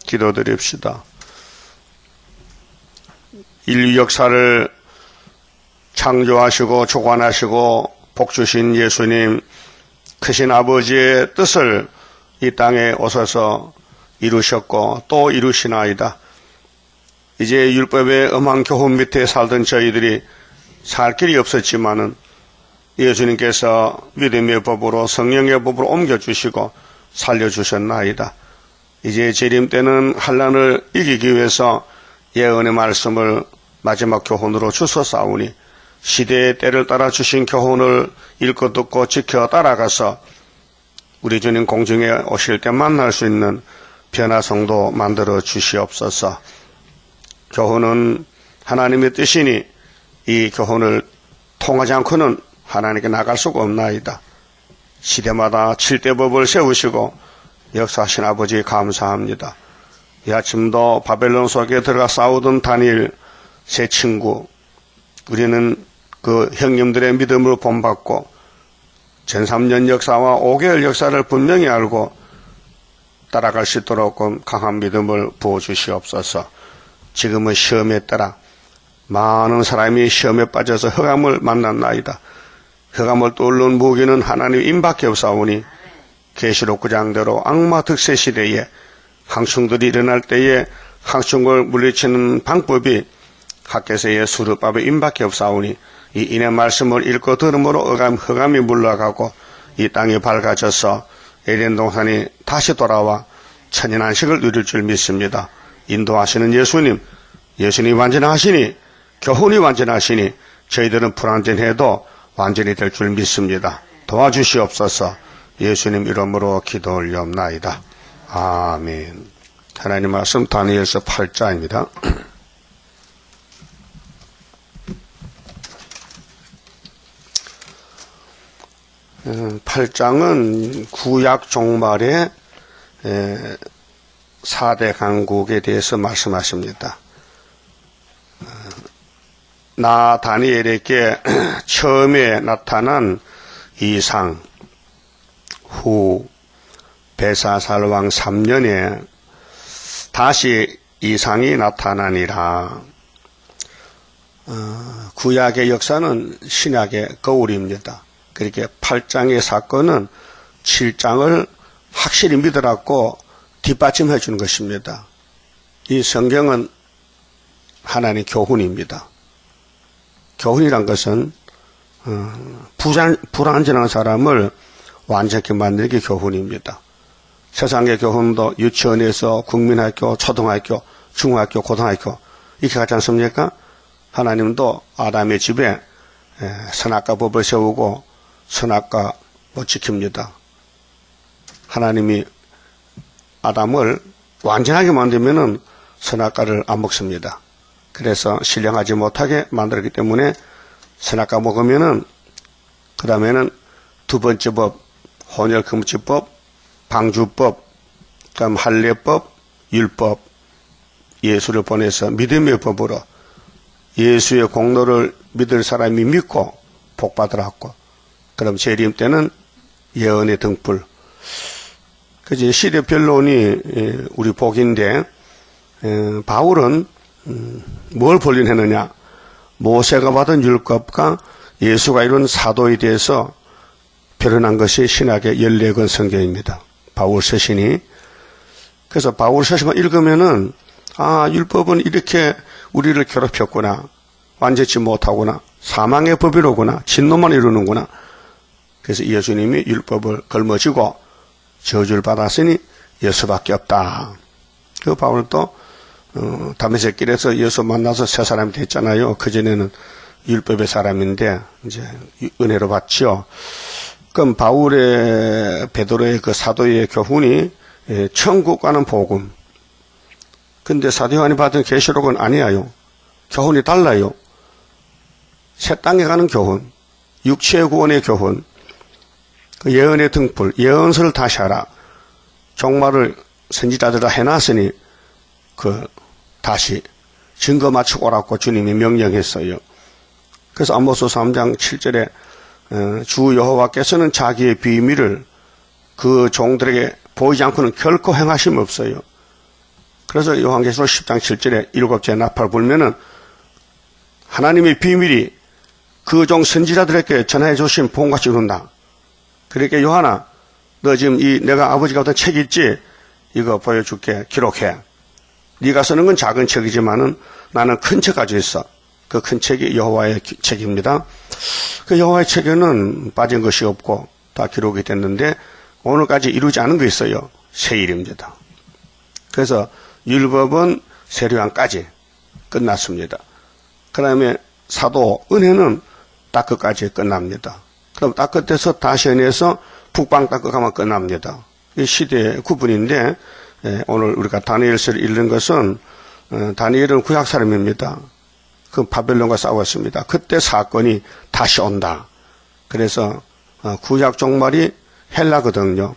기도드립시다. 인류 역사를 창조하시고 조관하시고 복주신 예수님, 크신 아버지의 뜻을 이 땅에 오셔서 이루셨고 또 이루시나이다. 이제 율법의 엄한 교훈 밑에 살던 저희들이 살 길이 없었지만은 예수님께서 믿음의 법으로 성령의 법으로 옮겨주시고 살려주셨나이다. 이제 재림 때는 환난을 이기기 위해서 예언의 말씀을 마지막 교훈으로 주셨사오니 시대의 때를 따라 주신 교훈을 읽고 듣고 지켜 따라가서 우리 주님 공중에 오실 때 만날 수 있는 변화성도 만들어 주시옵소서. 교훈은 하나님의 뜻이니 이 교훈을 통하지 않고는 하나님께 나갈 수가 없나이다. 시대마다 7대 법을 세우시고 역사하신 아버지 감사합니다. 이 아침도 바벨론 속에 들어가 싸우던 다니엘 세 친구, 우리는 그 형님들의 믿음을 본받고 전 3년 역사와 5개월 역사를 분명히 알고 따라갈 수 있도록 강한 믿음을 부어주시옵소서. 지금은 시험에 따라 많은 사람이 시험에 빠져서 흑암을 만났나이다. 흑암을 뚫는 무기는 하나님 임밖에 없사오니 계시록 9장대로 악마 득세 시대에 항충들이 일어날 때에 항충을 물리치는 방법이 학개서의 수르밥의 임밖에 없사오니 이 인의 말씀을 읽고 들음으로 흑암이 물러가고 이 땅이 밝아져서 에덴 동산이 다시 돌아와 천연안식을 누릴 줄 믿습니다. 인도하시는 예수님 완전하시니 교훈이 완전하시니 저희들은 불완전해도 완전히 될 줄 믿습니다. 도와주시옵소서. 예수님 이름으로 기도 올리옵나이다. 아멘. 하나님 말씀 다니엘서 8장입니다. (8장은) 구약 종말의 4대 강국에 대해서 말씀하십니다. 나 다니엘에게 처음에 나타난 이상, 후 벨사살 왕 3년에 다시 이상이 나타나니라. 구약의 역사는 신약의 거울입니다. 그렇게 8장의 사건은 7장을 확실히 믿으라고 뒷받침해 주는 것입니다. 이 성경은 하나님의 교훈입니다. 교훈이란 것은 불완전한 사람을 완전히 만들기 교훈입니다. 세상의 교훈도 유치원에서 국민학교, 초등학교, 중학교, 고등학교 이렇게 가지 않습니까? 하나님도 아담의 집에 선악과 법을 세우고 선악과 못 지킵니다. 하나님이 아담을 완전하게 만들면은 선악과를 안 먹습니다. 그래서 신령하지 못하게 만들었기 때문에 선악과 먹으면은 그 다음에는 두 번째 법, 혼혈금지법, 방주법, 그다음 할례법, 율법, 예수를 보내서 믿음의 법으로 예수의 공로를 믿을 사람이 믿고 복받으라고. 그럼 재림 때는 예언의 등불. 그지 시대 변론이 우리 복인데 바울은 뭘 본론했느냐? 모세가 받은 율법과 예수가 이룬 사도에 대해서 변론한 것이 신학의 14권 성경입니다. 바울 서신이. 그래서 바울 서신을 읽으면은 율법은 이렇게 우리를 괴롭혔구나. 완전치 못하구나. 사망의 법이로구나. 진노만 이루는구나. 그래서 예수님이 율법을 걸머지고 저주를 받았으니 예수밖에 없다. 그 바울도 다메섹 길에서 예수 만나서 새 사람이 됐잖아요. 그전에는 율법의 사람인데 이제 은혜로 받죠. 그럼 바울의 베드로의 그 사도의 교훈이 천국 가는 복음. 근데 사도 요한이 받은 계시록은 아니에요. 교훈이 달라요. 새 땅에 가는 교훈, 육체의 구원의 교훈, 그 예언의 등불, 예언서를 다시 하라. 종말을 선지자들 다 해놨으니 다시 증거 맞추고 오라고 주님이 명령했어요. 그래서 아모스 3장 7절에 주 여호와께서는 자기의 비밀을 그 종들에게 보이지 않고는 결코 행하심 없어요. 그래서 요한계시록 10장 7절에 7째 나팔 불면은 하나님의 비밀이 그 종 선지자들에게 전해 주신 복음같이 이룬다. 그러니까 요한아, 너 지금 내가 아버지가 어떤 책 있지? 이거 보여줄게. 기록해. 네가 쓰는 건 작은 책이지만은 나는 큰 책 가지고 있어. 그 큰 책이 여호와의 책입니다. 그 여호와의 책에는 빠진 것이 없고 다 기록이 됐는데 오늘까지 이루지 않은 거 있어요. 세일입니다. 그래서 율법은 세례요한까지 끝났습니다. 그 다음에 사도 은혜는 다크까지 끝납니다. 그럼 다크 때서 다시 은혜에서 북방 다크 가면 끝납니다. 이 시대의 구분인데 오늘 우리가 다니엘서를 읽는 것은 다니엘은 구약 사람입니다. 그 바벨론과 싸웠습니다. 그때 사건이 다시 온다. 그래서 구약 종말이 헬라거든요.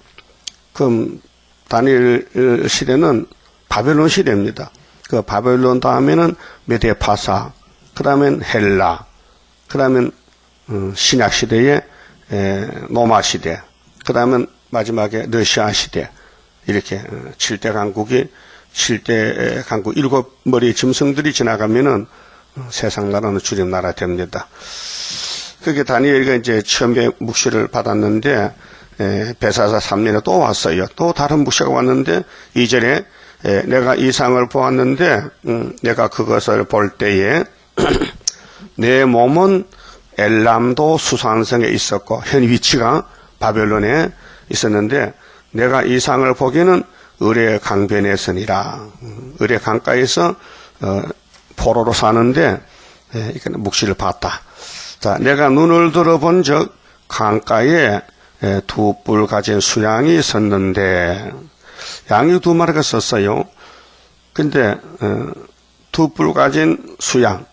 그럼 다니엘 시대는 바벨론 시대입니다. 그 바벨론 다음에는 메데 파사, 그 다음엔 헬라, 그 다음엔 신약 시대의 로마 시대, 그 다음엔 마지막에 러시아 시대. 이렇게 7대 강국이 7대 강국 7머리 짐승들이 지나가면은 세상 나라는 주림 나라 됩니다. 그게 다니엘이가 이제 처음에 묵시를 받았는데 베사사 3년에 또 왔어요. 또 다른 묵시가 왔는데 2절에 내가 이상을 보았는데 내가 그것을 볼 때에 내 몸은 엘람도 수산성에 있었고 현 위치가 바벨론에 있었는데 내가 이상을 보기는 을의 강변에 서니라. 을의 강가에서 포로로 사는데 묵시를 봤다. 자, 내가 눈을 들어본 적 강가에 두 뿔 가진 수양이 섰는데 양이 두 마리가 섰어요. 근데 두 뿔 가진 수양,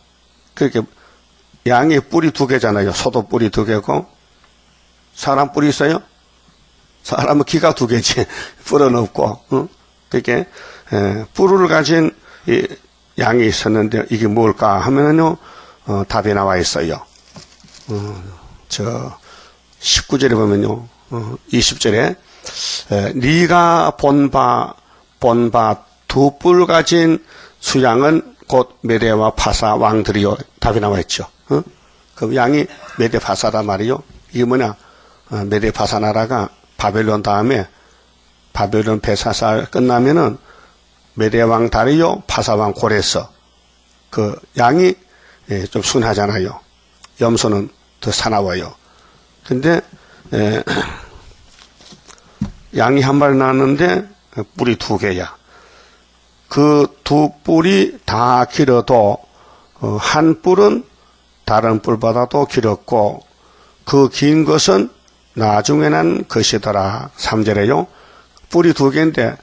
그렇게 양이 뿔이 두 개잖아요. 소도 뿔이 두 개고 사람 뿔이 있어요? 사람은 귀가 두 개지 뿔은 없고 그렇게 뿔을 가진 양이 있었는데 이게 뭘까 하면은요 답이 나와 있어요. 저 19절에 보면요 20절에 네가 본 바 두 뿔 가진 수양은 곧 메대와 파사 왕들이요. 답이 나와 있죠. 그 양이 메대 파사란 말이요. 이게 뭐냐? 메대 파사 나라가 바벨론 다음에 바벨론 베사사 끝나면은 메대 왕 다리요, 파사 왕 고레서. 그 양이 좀 순하잖아요. 염소는 더 사나워요. 근데 양이 한 마리 나왔는데 뿔이 두 개야. 그 두 뿔이 다 길어도 한 뿔은 다른 뿔보다도 길었고 그 긴 것은 나중에 난 것이더라. 3절에요. 뿔이 두 개인데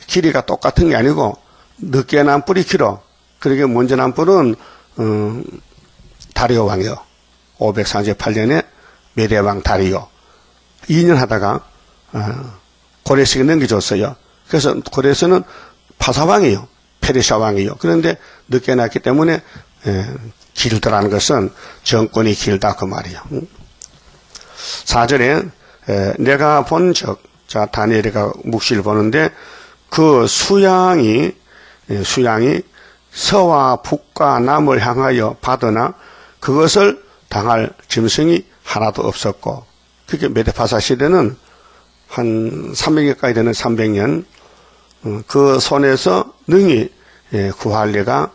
길이가 똑같은 게 아니고 늦게 난 뿔이 길어. 그러게 먼저 난 뿔은 다리오 왕이요. 538년에 메대왕 다리오. 2년 하다가 고레스에게 넘겨줬어요. 그래서 고레스는 파사왕이요. 페르시아 왕이요. 그런데 늦게 났기 때문에 길더라는 것은 정권이 길다 그 말이에요. 4절에 내가 본 적, 자 다니엘이가 묵시를 보는데 그 수양이 서와 북과 남을 향하여 받으나 그것을 당할 짐승이 하나도 없었고 그게 메데파사 시대는 한 300년까지 되는 300년 그 손에서 능히 구할 리가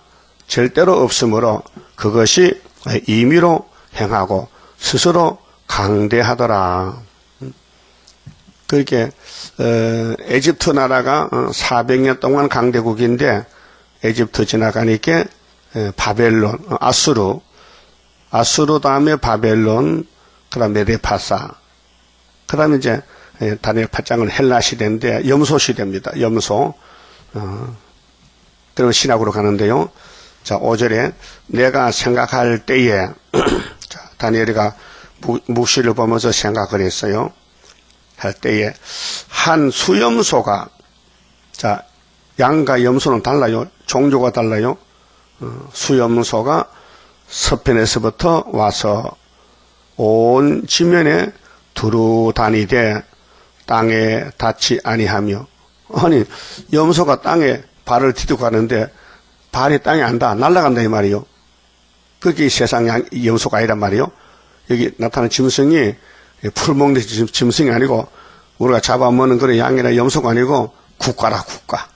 절대로 없으므로 그것이 임의로 행하고 스스로 강대하더라. 그렇게 에집트 나라가 400년 동안 강대국인데 에집트 지나가니까 바벨론, 아수르 다음에 바벨론, 그다음 메데파사, 그다음에 이제 다니엘 8장은 헬라 시대인데 염소 시대입니다. 염소. 그리고 신학으로 가는데요. 자, 5절에 내가 생각할 때에 자, 다니엘이가 묵시를 보면서 생각을 했어요. 할 때에 한 수염소가 자, 양과 염소는 달라요. 종류가 달라요. 수염소가 서편에서부터 와서 온 지면에 두루 다니되 땅에 닿지 아니하며 아니 염소가 땅에 발을 디디고 가는데 발이 땅에 안 닿아 날아간다 이 말이요. 그게 세상 염소가 아니란 말이요. 여기 나타나는 짐승이 풀먹는 짐승이 아니고 우리가 잡아먹는 그런 양이나 염소가 아니고 국가라 국가.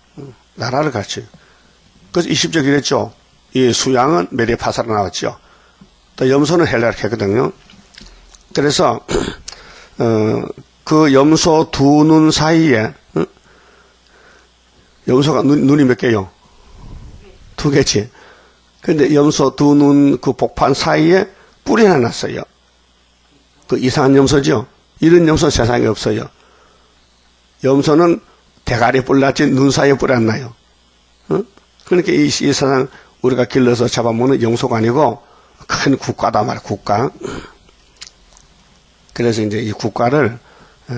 나라를 가르쳐요. 그래서 20절 이랬죠. 이 수양은 메데파사로 나왔죠. 또 염소는 헬라르케거든요. 그래서 그 염소 두 눈 사이에 염소가 눈이 몇 개요? 두 개지. 근데 염소 두 눈 그 복판 사이에 뿔이 하나 났어요. 그 이상한 염소죠. 이런 염소 세상에 없어요. 염소는 대가리 뿔 났지 눈 사이에 뿔 안 나요. 그러니까 이 세상 우리가 길러서 잡아먹는 염소가 아니고 큰 국가다 말이야. 국가. 그래서 이제 이 국가를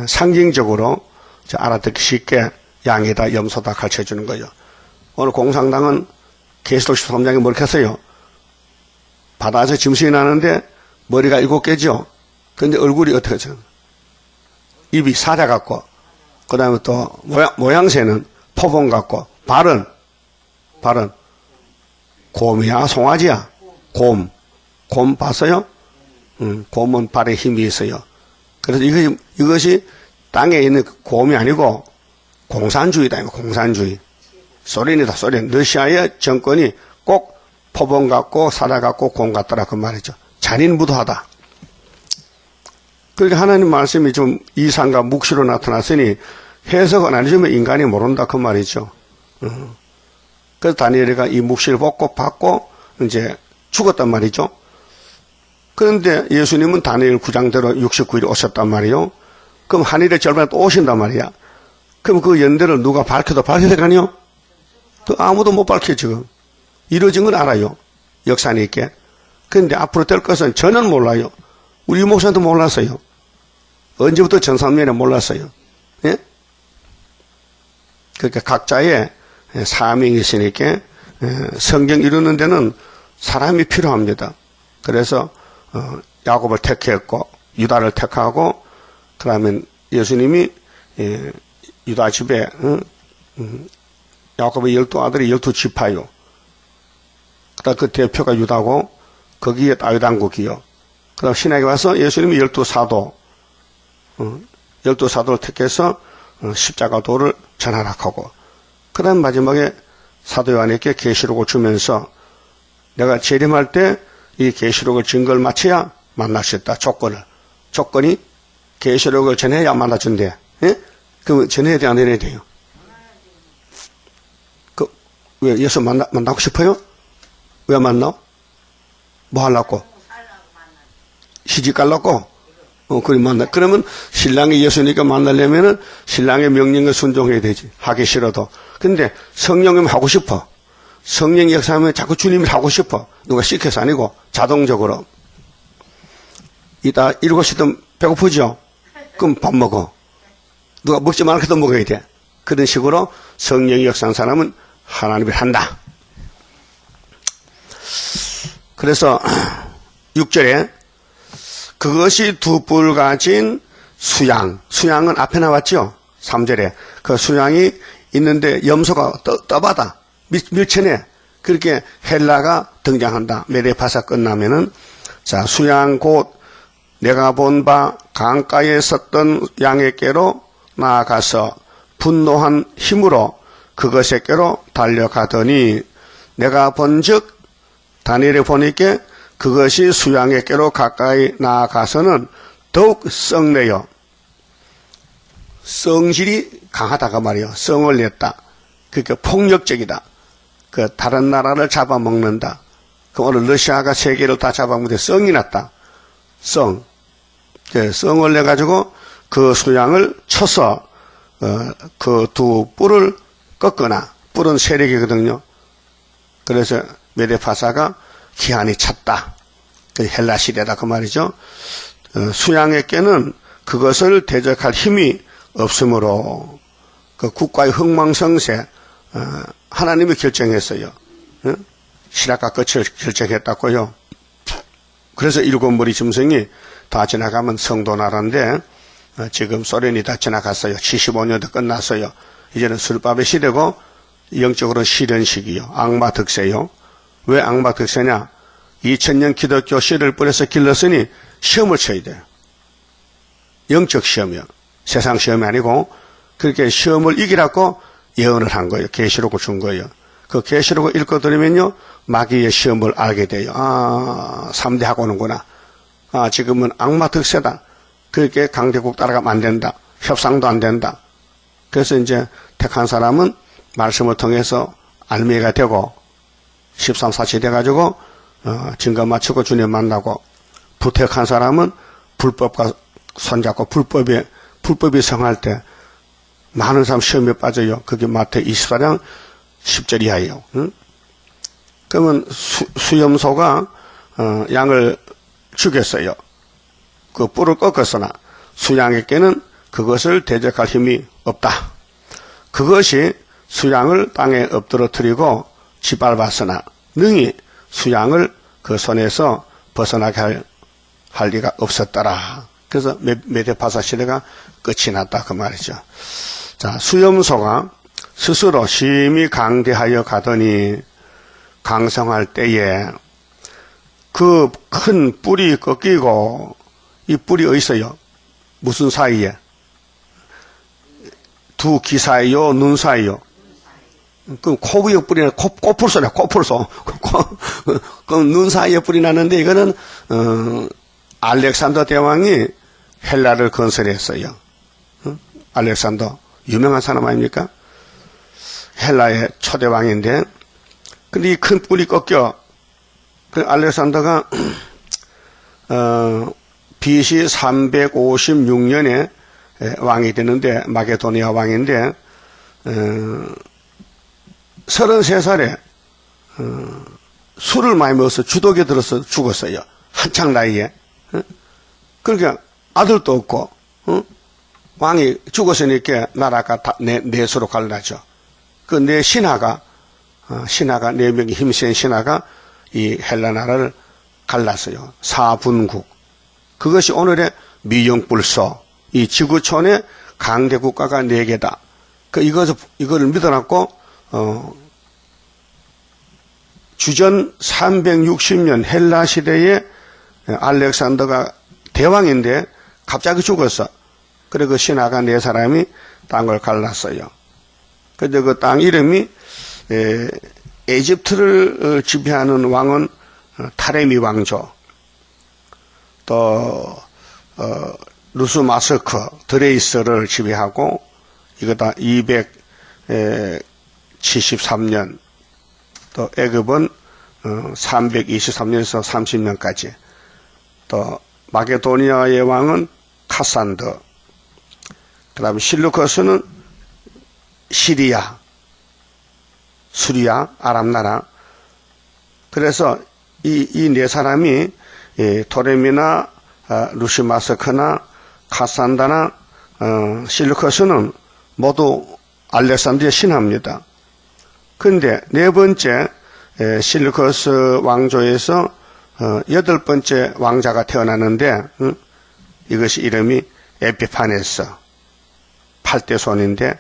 상징적으로 알아듣기 쉽게 양이다 염소다 가르쳐주는 거예요. 오늘 공산당은 계시록 13장에 뭘 켰어요? 바다에서 짐승이 나는데 머리가 7개죠. 그런데 얼굴이 어떻게 하죠? 입이 사자 같고 그 다음에 또 모양새는 포범 같고 발은 곰이야 송아지야? 곰 봤어요? 곰은 발에 힘이 있어요. 그래서 이것이 땅에 있는 곰이 아니고 공산주의다. 공산주의. 소련이다. 소련. 러시아의 정권이 꼭 포범 같고 사자 같고 곰 같더라 그 말이죠. 잔인무도하다. 그러니까 하나님 말씀이 좀 이상과 묵시로 나타났으니 해석은 안 해주면 인간이 모른다 그 말이죠. 그래서 다니엘이가 이 묵시를 받고 이제 죽었단 말이죠. 그런데 예수님은 다니엘 9장대로 69일에 오셨단 말이에요. 그럼 한일의 절반에 또 오신단 말이야. 그럼 그 연대를 누가 밝혀도 밝혀야 될 거 아니에요? 아무도 못 밝혀 지금. 이루어진 건 알아요. 역사는 있게. 그런데 앞으로 될 것은 전혀 몰라요. 우리 목사한테 몰랐어요. 언제부터 전산면에 몰랐어요. 예? 그러니까 각자의 사명이 있으니까 성경 이루는 데는 사람이 필요합니다. 그래서 야곱을 택했고 유다를 택하고 그러면 예수님이 유다 집에 야곱의 12아들이 12지파요. 그다음 그 대표가 유다고 거기에 다윗 왕국이요. 그다음 신약에 와서 예수님이 12사도 12사도를 택해서 십자가도를 전하락하고 그다음 마지막에 사도 요한에게 계시록을 주면서 내가 재림할 때 이 계시록을 증거를 마쳐야 만날 수 있다. 조건이 계시록을 전해야 만나준대. 예? 그럼 전해야 돼, 안 해야 돼요? 왜 예수 만나고 싶어요? 왜 만나? 뭐 하려고? 시집 가려고? 그래 만나. 그러면 신랑이 예수니까 만나려면은 신랑의 명령에 순종해야 되지. 하기 싫어도. 근데 성령이면 하고 싶어. 성령이 역사하면 자꾸 주님이 하고 싶어. 누가 시켜서 아니고 자동적으로. 이따 7시든 배고프죠? 그럼 밥 먹어. 누가 먹지 말아도 먹어야 돼. 그런 식으로 성령이 역사한 사람은 하나님을 한다. 그래서 6절에 그것이 두 뿔 가진 수양은 앞에 나왔죠? 3절에 그 수양이 있는데 염소가 떠바다 밀쳐내. 그렇게 헬라가 등장한다. 메데파사 끝나면은 자 수양 곧 내가 본 바 강가에 섰던 양에게로 나아가서 분노한 힘으로 그것에게로 달려가더니 내가 본즉 다니엘에 보니까 그것이 수양에게로 가까이 나아가서는 더욱 썩내요. 성질이 강하다가 말이요. 성을 냈다. 그러니까 폭력적이다. 그 다른 나라를 잡아먹는다. 그 오늘 러시아가 세계를 다 잡아먹는데 성이 났다. 성을 내 가지고 그 수양을 쳐서 그 두 뿔을 꺾거나 뿔은 세력이거든요. 그래서 메데파사가 기한이 찼다. 그 헬라 시대다 그 말이죠. 수양에게는 그것을 대적할 힘이 없으므로 그 국가의 흥망성쇠 하나님이 결정했어요. 시락과 끝을 결정했다고요. 그래서 7머리 짐승이 다 지나가면 성도 나라인데 지금 소련이 다 지나갔어요. 75년도 끝났어요. 이제는 술밥의 시대고 영적으로는 실현식이요. 악마 득세요. 왜 악마 득세냐? 2000년 기독교 씨를 뿌려서 길렀으니 시험을 쳐야 돼요. 영적 시험이요. 세상 시험이 아니고 그렇게 시험을 이기라고 예언을 한 거예요. 계시록을 준 거예요. 그 계시록을 읽어드리면요. 마귀의 시험을 알게 돼요. 3대 하고는구나. 지금은 악마 득세다. 그렇게 강대국 따라가면 안 된다. 협상도 안 된다. 그래서 이제 택한 사람은 말씀을 통해서 알미가 되고 13사치 돼가지고 증거 맞추고 주님 만나고, 부택한 사람은 불법과 손잡고 불법이 성할 때 많은 사람 시험에 빠져요. 그게 마태 24장 10절 이하예요. 응? 그러면 수염소가 양을 죽였어요. 그 뿔을 꺾었으나 수양에게는 그것을 대적할 힘이 없다. 그것이 수양을 땅에 엎드러뜨리고 짓밟았으나 능히 수양을 그 손에서 벗어나게 할 리가 없었더라. 그래서 메데파사 시대가 끝이 났다 그 말이죠. 자, 수염소가 스스로 심히 강대하여 가더니 강성할 때에 그 큰 뿔이 꺾이고, 이 뿔이 어디 있어요? 무슨 사이에? 두 귀 사이요? 눈 사이요? 그럼 코 위에 뿔이 나, 코뿔소네, 코뿔소. 그럼 눈 사이에 뿔이 나는데, 이거는 알렉산더 대왕이 헬라를 건설했어요. 알렉산더 유명한 사람 아닙니까? 헬라의 초대왕인데, 근데 이 큰 뿔이 꺾여. 그 알렉산더가 BC 356년에 왕이 되는데, 마게도니아 왕인데 33살에 술을 많이 먹어서 주독에 들어서 죽었어요. 한창 나이에. 그러니까 아들도 없고, 왕이 죽었으니까 나라가 다 내수로 갈라져. 그 내 신하가 4명의 힘센 신하가 이 헬라 나라를 갈랐어요. 4분국. 그것이 오늘의 미영불소, 이 지구촌의 강대 국가가 4개다. 이거를 믿어놨고, 주전 360년 헬라 시대에 알렉산더가 대왕인데 갑자기 죽었어. 그래 그 신하가 4사람이 땅을 갈랐어요. 근데 그 땅 이름이 에집트를 지배하는 왕은 타레미 왕조, 또 루스마스크 드레이스를 지배하고, 이거 다 273년, 또 애굽은 323년에서 30년까지, 또 마게도니아의 왕은 카산더, 그 다음에 실루커스는 시리아, 수리아, 아랍나라. 그래서 이 4사람이 토레미나 루시마스크나 카산다나 실루커스는 모두 알렉산드의 신하입니다. 그런데 4번째 실루커스 왕조에서 8번째 왕자가 태어나는데, 이것이 이름이 에피파네스, 8대 손인데,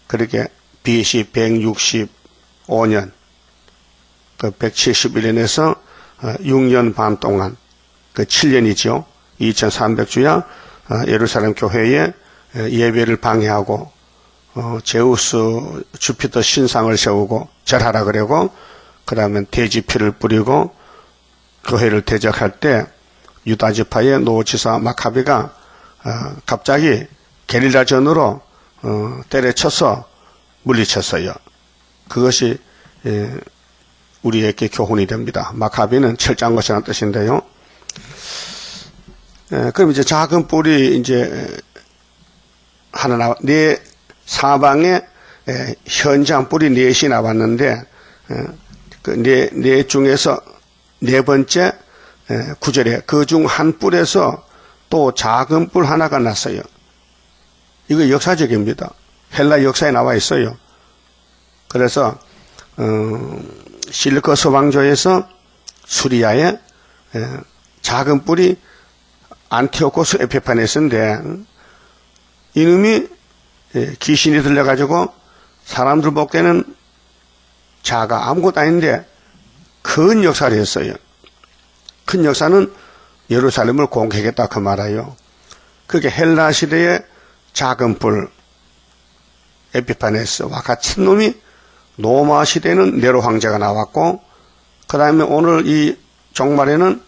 그렇게 BC 165년, 그 171년에서 6년 반 동안, 그 7년이죠. 2300주야 예루살렘 교회에 예배를 방해하고, 제우스, 주피터 신상을 세우고 절하라 그러고, 그 다음에 돼지피를 뿌리고 교회를 대적할 때 유다 지파의 노지사 마카비가 갑자기 게릴라전으로 때려쳐서 물리쳤어요. 그것이 우리에게 교훈이 됩니다. 마카비는 철저한 것이라는 뜻인데요. 그럼 이제 작은 뿔이 이제 하나 나와, 사방에 현장 뿔이 4이 나왔는데, 그 네 중에서 4번째 구절에 그 중 한 뿔에서 또 작은 뿔 하나가 났어요. 이거 역사적입니다. 헬라 역사에 나와 있어요. 그래서 실루커스 왕조에서 수리아에 작은 뿔이 안티오코스 에피파네스인데, 이놈이 귀신이 들려가지고 사람들 볼 때는 자가 아무것도 아닌데 큰 역사를 했어요. 큰 역사는 예루살렘을 공격했다 그 말이에요. 그게 헬라 시대의 작은 뿔 에피파네스와 같은 놈이 로마 시대에는 네로 황제가 나왔고, 그 다음에 오늘 이 종말에는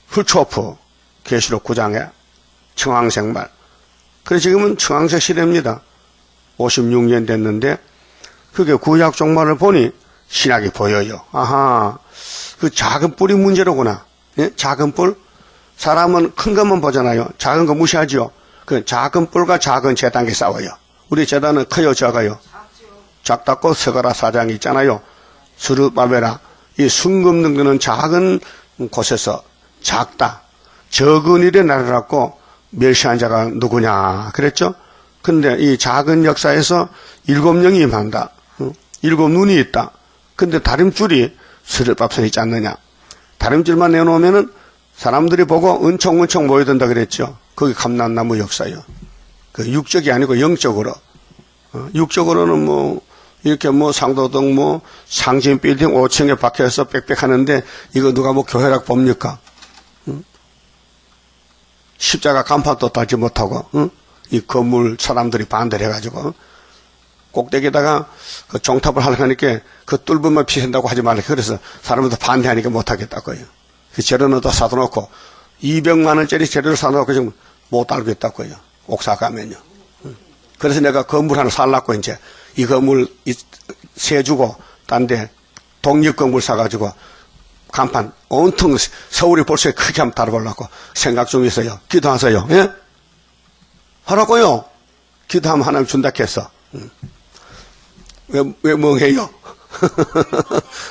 훌초프 계시록 9장에 청황색말. 그래서 지금은 청황색 시대입니다. 56년 됐는데 그게 구약 종말을 보니 신학이 보여요. 아하, 그 작은 뿔이 문제로구나. 예? 작은 뿔? 사람은 큰 것만 보잖아요. 작은 거 무시하죠. 그 작은 뿔과 작은 재단이 싸워요. 우리 재단은 커요, 작아요? 작다고 서가라 사장이 있잖아요. 스룹바벨아. 이 순금 등은 작은 곳에서 작다. 적은 일에 나르라고 멸시한 자가 누구냐 그랬죠. 근데 이 작은 역사에서 7명이 임한다. 7눈이 있다. 근데 다림줄이 스룹밥선 있지 않느냐. 다림줄만 내놓으면은 사람들이 보고 은총은총 모여든다 그랬죠. 그게 감람나무 역사예요. 그 육적이 아니고 영적으로. 육적으로는 뭐 이렇게 뭐 상도동 뭐 상진 빌딩 5층에 박혀서 빽빽하는데 이거 누가 뭐 교회락 봅니까? 십자가 간판도 달지 못하고 이 건물 사람들이 반대를 해가지고 꼭대기에다가 그 종탑을 하려니까 그 뚫으면 피샌다고 하지 말라. 그래서 사람들도 반대하니까 못하겠다고요. 그 재료는 또 사둬놓고 200만 원짜리 재료를 사놓고 지금 못 달고 있다고요. 옥사 가면요. 그래서 내가 건물 하나 살라고 이제 이 건물 세주고 딴데 독립건물 사가지고 간판 온통 서울이 볼 수 있게 크게 한번 달아보려고 생각 중이었어요. 기도하세요. 예? 하라고요. 기도하면 하나님 준다 했어. 왜 멍해요?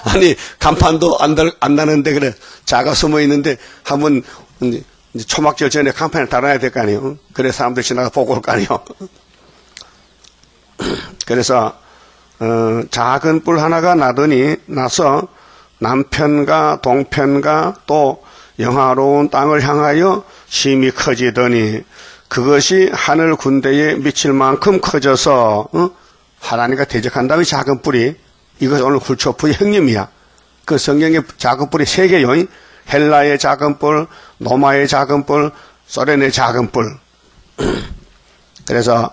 아니 간판도 안 나는데 그래 자가 숨어 있는데 한번 이제 초막절 전에 간판을 달아야 될 거 아니에요. 그래 사람들 지나가 보고 올 거 아니에요. 그래서 작은 뿔 하나가 나서 남편과 동편과 또 영화로운 땅을 향하여 심히 커지더니 그것이 하늘 군대에 미칠 만큼 커져서 하나님과 대적한 다음에 작은 뿔이 이것 오늘 훌초프의 형님이야. 그 성경의 작은 뿔이 3개요. 헬라의 작은 뿔, 로마의 작은 뿔, 소련의 작은 뿔. 그래서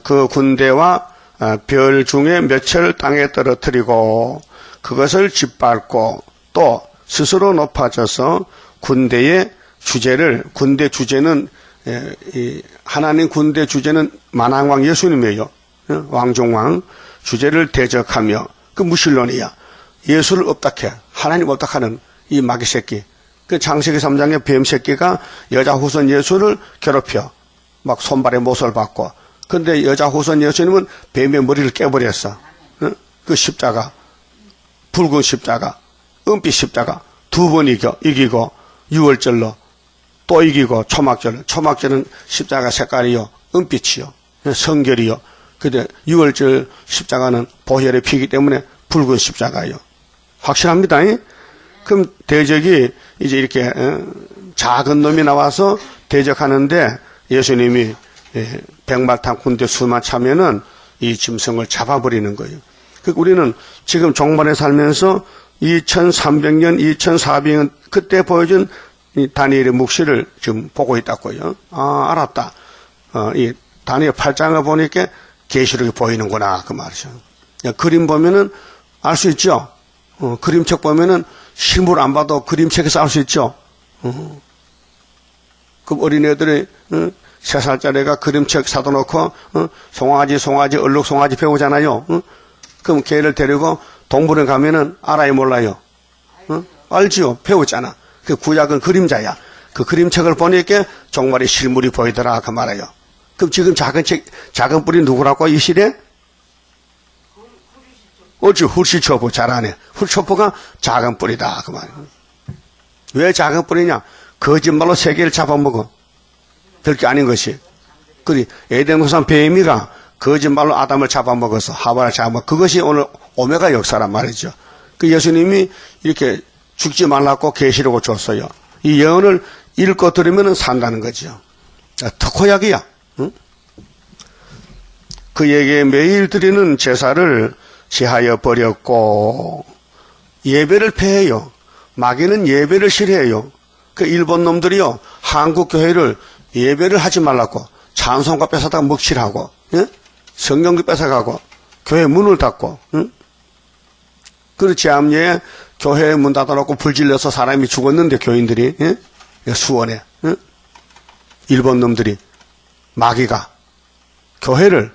그 군대와 별 중에 몇을 땅에 떨어뜨리고 그것을 짓밟고 또 스스로 높아져서 군대 주제는 하나님 군대 주제는 만왕왕 예수님이에요. 왕중왕 주제를 대적하며 그 무신론이야. 예수를 업닥해 하나님 업닥하는 이 마귀 새끼. 그 창세기 3장의 뱀 새끼가 여자 후손 예수를 괴롭혀 막 손발에 못을 받고. 근데 여자 후손 예수님은 뱀의 머리를 깨버렸어. 그 십자가, 붉은 십자가, 은빛 십자가 2번 이기고 6월절로 또 이기고 초막절은 십자가 색깔이요, 은빛이요, 성결이요. 근데 6월절 십자가는 보혈의 피이기 때문에 붉은 십자가요. 확실합니다. 그럼 대적이 이제 이렇게 작은 놈이 나와서 대적하는데 예수님이 백마탄 군대 수만 차면은 이 짐승을 잡아버리는 거예요. 그러니까 우리는 지금 종말에 살면서 2300년, 2400년 그때 보여준 이 다니엘의 묵시를 지금 보고 있다고요. 아, 알았다. 이 다니엘 8장을 보니까 계시록이 보이는구나 그 말이죠. 그림 보면은 알 수 있죠. 그림책 보면은 실물 안 봐도 그림책에서 알 수 있죠. 그 어린애들이 3살짜리가 그림책 사다 놓고 송아지, 얼룩 송아지 배우잖아요. 그럼 걔를 데리고 동물원 가면은 알아요, 몰라요? 알지요. 배웠잖아. 그 구약은 그림자야. 그 그림책을 보니까 종말의 실물이 보이더라 그 말이에요. 그럼 지금 작은 뿔이 누구라고 이 시대? 어찌 훌시초포 잘하네. 훌초포가 작은 뿔이다 그 말이에요. 왜 작은 뿔이냐? 거짓말로 세계를 잡아먹어. 별게 아닌 것이. 그리 에덴 동산 뱀이가 거짓말로 아담을 잡아먹어서 하와를 잡아먹어. 그것이 오늘 오메가 역사란 말이죠. 그 예수님이 이렇게 죽지 말라고 계시록을 줬어요. 이 예언을 읽고 들으면 산다는 거죠. 특호약이야. 응? 그에게 매일 드리는 제사를 제하여 버렸고 예배를 폐해요. 마귀는 예배를 싫어해요. 그 일본 놈들이요 한국 교회를 예배를 하지 말라고 찬송가 뺏어다가 먹칠하고 예? 성경도 뺏어가고 교회 문을 닫고 응? 그렇지 않냐 교회 문 닫아놓고 불 질러서 사람이 죽었는데 교인들이 예? 수원에 응? 일본 놈들이 마귀가 교회를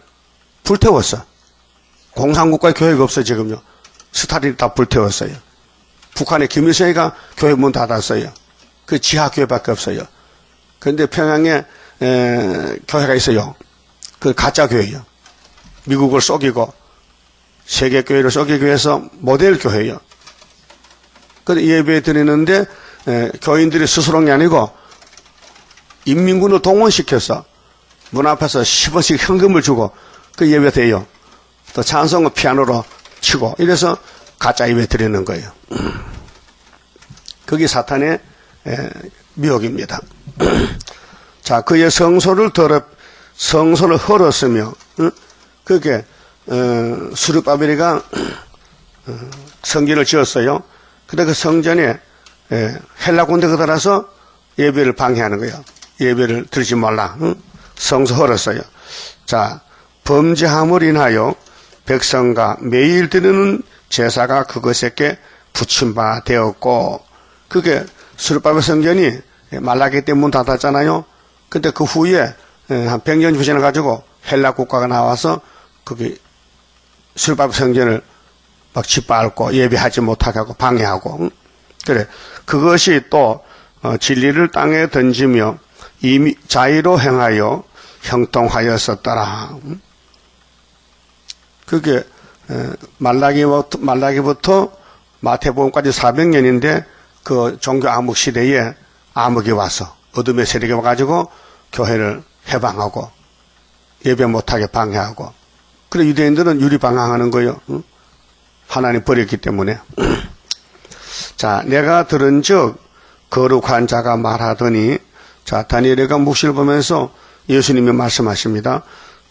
불태웠어. 공산국가의 교회가 없어요. 지금요. 스탈린이 다 불태웠어요. 북한의 김일성이가 교회 문 닫았어요. 그 지하교회밖에 없어요. 그런데 평양에 교회가 있어요. 그 가짜 교회예요. 미국을 속이고 세계교회를 속이기 위해서 모델 교회예요. 그런데 예배 드리는데 교인들이 스스로는 게 아니고 인민군을 동원시켜서 문 앞에서 10원씩 현금을 주고 그 예배 드려요. 또 찬송은 피아노로 치고 이래서 가짜 예배 드리는 거예요. 그게 사탄의 미혹입니다. 자, 그의 성소를 헐었으며 그게 수르바벨이가 성전을 지었어요. 근데 그 성전에 헬라 군대가 들어서 예배를 방해하는 거예요. 예배를 드리지 말라. 성소 헐었어요. 자, 범죄함을 인하여 백성과 매일 드리는 제사가 그것에게 붙임 바 되었고, 그게 수르바벨 성전이 말라기 때 문 닫았잖아요. 근데 그 후에 한 100년 후 지나가지고 헬라 국가가 나와서 거기 수르바벨 성전을 막 짓밟고 예배하지 못하게 하고 방해하고, 그래 그것이 또 진리를 땅에 던지며 이미 자의로 행하여 형통하였었더라. 그게 말라기부터 마태복음까지 400년인데 그 종교 암흑 시대에 암흑이 와서 어둠의 세력이 와가지고 교회를 해방하고 예배 못하게 방해하고, 그래 유대인들은 유리방황하는 거예요. 하나님 버렸기 때문에. 자, 내가 들은즉 거룩한 자가 말하더니, 자, 다니엘가 묵시를 보면서 예수님이 말씀하십니다.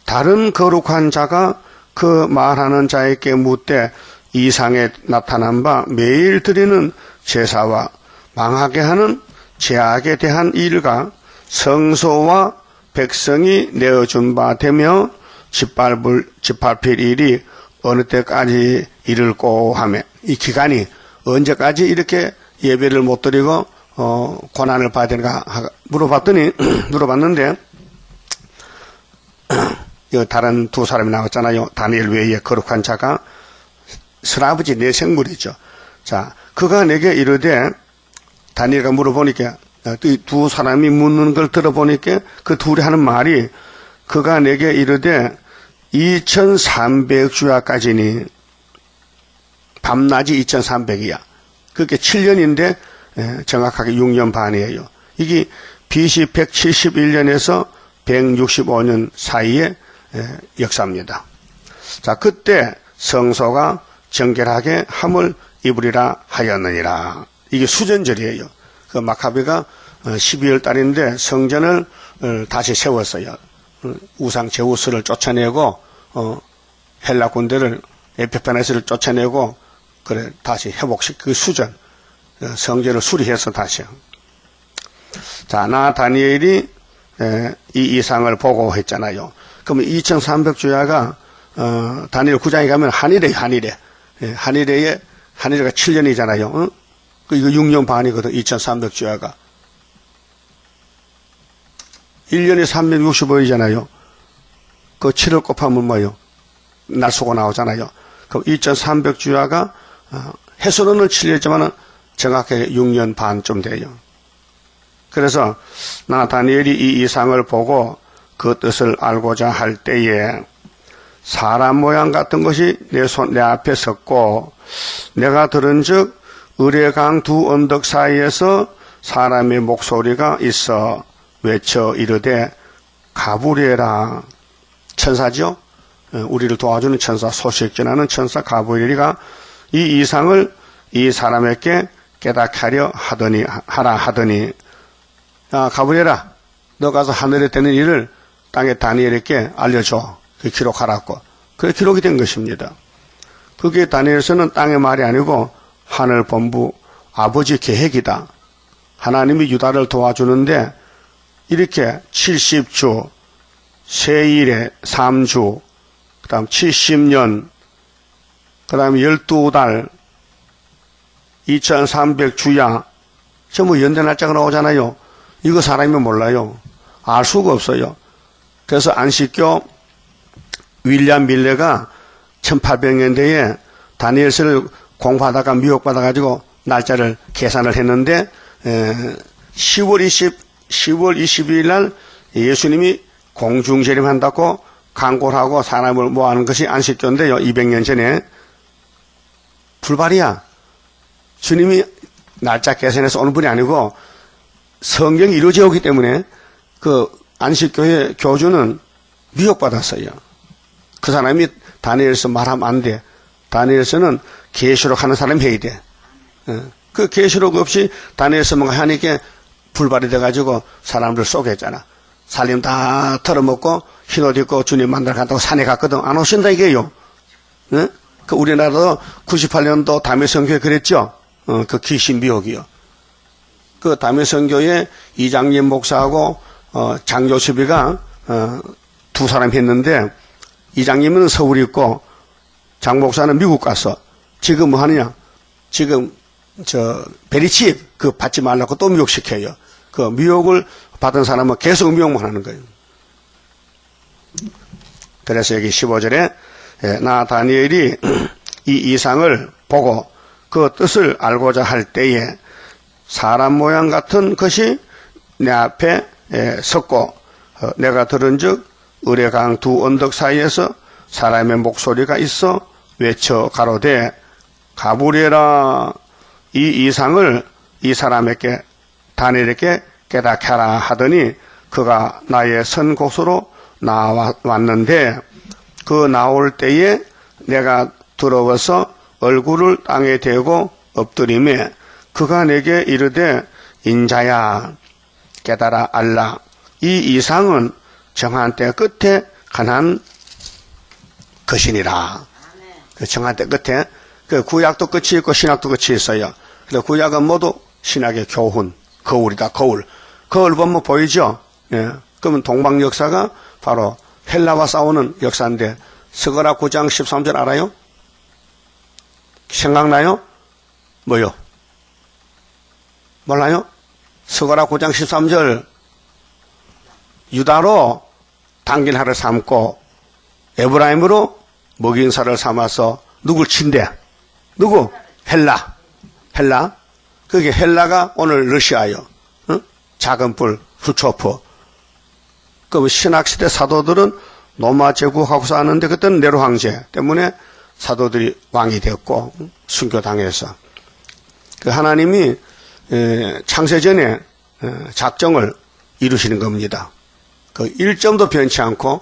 다른 거룩한 자가 그 말하는 자에게 묻되 이상에 나타난 바 매일 드리는 제사와 망하게 하는 제약에 대한 일과 성소와 백성이 내어준 바 되며 짓밟힐 일이 어느 때까지 이를꼬 하며, 이 기간이 언제까지 이렇게 예배를 못 드리고 고난을 받아야 되는가 물어봤는데 다른 두 사람이 나왔잖아요. 다니엘 외에 거룩한 자가 설아버지 내 생물이죠. 자, 그가 내게 이르되, 다니엘가 물어보니까 두 사람이 묻는 걸 들어보니까 그 둘이 하는 말이, 그가 내게 이르되 2300주야까지니, 밤낮이 2300이야. 그게 7년인데 정확하게 6년 반이에요. 이게 BC 171년에서 165년 사이의 역사입니다. 자, 그때 성소가 정결하게 함을 입으리라 하였느니라. 이게 수전절이에요. 그 마카비가 12월 달인데 성전을 다시 세웠어요. 우상 제우스를 쫓아내고 헬라 군대를 에피파네스를 쫓아내고 그래 다시 그 수전 성전을 수리해서 다시. 자, 나 다니엘이 이 이상을 보고 했잖아요. 그러면 2300주야가 다니엘 9장에 가면 한일에 한일에가 7년이잖아요. 이거 6년 반이거든. 2300주야가 1년에 365일이잖아요. 그 7을 곱하면 뭐예요? 날 쏘고 나오잖아요. 그럼 2300주야가 해수로는 7년이지만 정확하게 6년 반쯤 돼요. 그래서 나 다니엘이 이 이상을 보고 그 뜻을 알고자 할 때에 사람 모양 같은 것이 내 앞에 섰고, 내가 들은즉 의뢰강 두 언덕 사이에서 사람의 목소리가 있어 외쳐 이르되 가브리엘아, 천사죠. 우리를 도와주는 천사, 소식 전하는 천사 가브리엘이가 이 이상을 이 사람에게 깨닫게 하라 하더니, 야 가브리엘아, 너 가서 하늘에 되는 일을 땅의 다니엘에게 알려줘. 그 기록하라고. 그게 기록이 된 것입니다. 그게 다니엘서는 땅의 말이 아니고 하늘 본부 아버지 계획이다. 하나님이 유다를 도와주는데 이렇게 70주, 세일에 3주, 그 다음 70년, 그 다음에 12달, 2300주야, 전부 연대 날짜가 나오잖아요. 이거 사람이 몰라요. 알 수가 없어요. 그래서 안식교 윌리엄 밀레가 1800년대에 다니엘서를 공부하다가 미혹받아가지고 날짜를 계산을 했는데 10월 22일 날 예수님이 공중재림한다고 강고를 하고 사람을 모아하는 것이 안식교인데요. 200년 전에. 불발이야. 주님이 날짜 계산해서 오는 분이 아니고 성경이 이루어져 오기 때문에 그 안식교의 교주는 미혹받았어요. 그 사람이 다니엘서 말하면 안 돼. 다니엘서는 계시록 하는 사람이 해야 돼. 그 계시록 없이 다니엘서 뭔가 하니까 불발이 돼가지고 사람들 쏘겠잖아. 살림 다 털어먹고 흰옷 입고 주님 만나러 간다고 산에 갔거든. 안 오신다 이게요. 그 우리나라도 98년도 담의선교에 그랬죠. 그 귀신 미혹이요. 그 담의선교에 이장님 목사하고 장교수비가 두 사람이 했는데 이장님은 서울에 있고 장 목사는 미국 갔어. 지금 뭐 하느냐? 지금 베리칩 그 받지 말라고 또 미혹시켜요. 그 미혹을 받은 사람은 계속 미혹만 하는 거예요. 그래서 여기 15절에 나 다니엘이 이 이상을 보고 그 뜻을 알고자 할 때에 사람 모양 같은 것이 내 앞에 섰고 내가 들은즉 의뢰강 두 언덕 사이에서 사람의 목소리가 있어 외쳐 가로되 가브리엘아 이 이상을 이 사람에게 다니엘에게 깨닫게 하라 하더니 그가 나의 선 곳으로 나왔는데 그 나올 때에 내가 두려워서 얼굴을 땅에 대고 엎드리매 그가 내게 이르되 인자야 깨달아 알라 이 이상은 정한 때 끝에 관한 것이니라. 그 정한 때 끝에 그 구약도 끝이 있고 신약도 끝이 있어요. 근데 구약은 모두 신약의 교훈, 거울이다. 거울. 거울 보면 보이죠? 예. 그러면 동방 역사가 바로 헬라와 싸우는 역사인데 스가랴 9장 13절 알아요? 생각나요? 뭐요? 몰라요? 스가랴 9장 13절 유다로 당긴하를 삼고 에브라임으로 먹인사를 삼아서 누굴 친대? 누구? 헬라. 헬라. 그게 헬라가 오늘 러시아요. 응? 작은 뿔, 후초프. 그 신학시대 사도들은 로마 제국하고 싸웠는데 그때는 네로 황제 때문에 사도들이 왕이 되었고 순교당해서 그 하나님이 창세전에 작정을 이루시는 겁니다. 그 일점도 변치 않고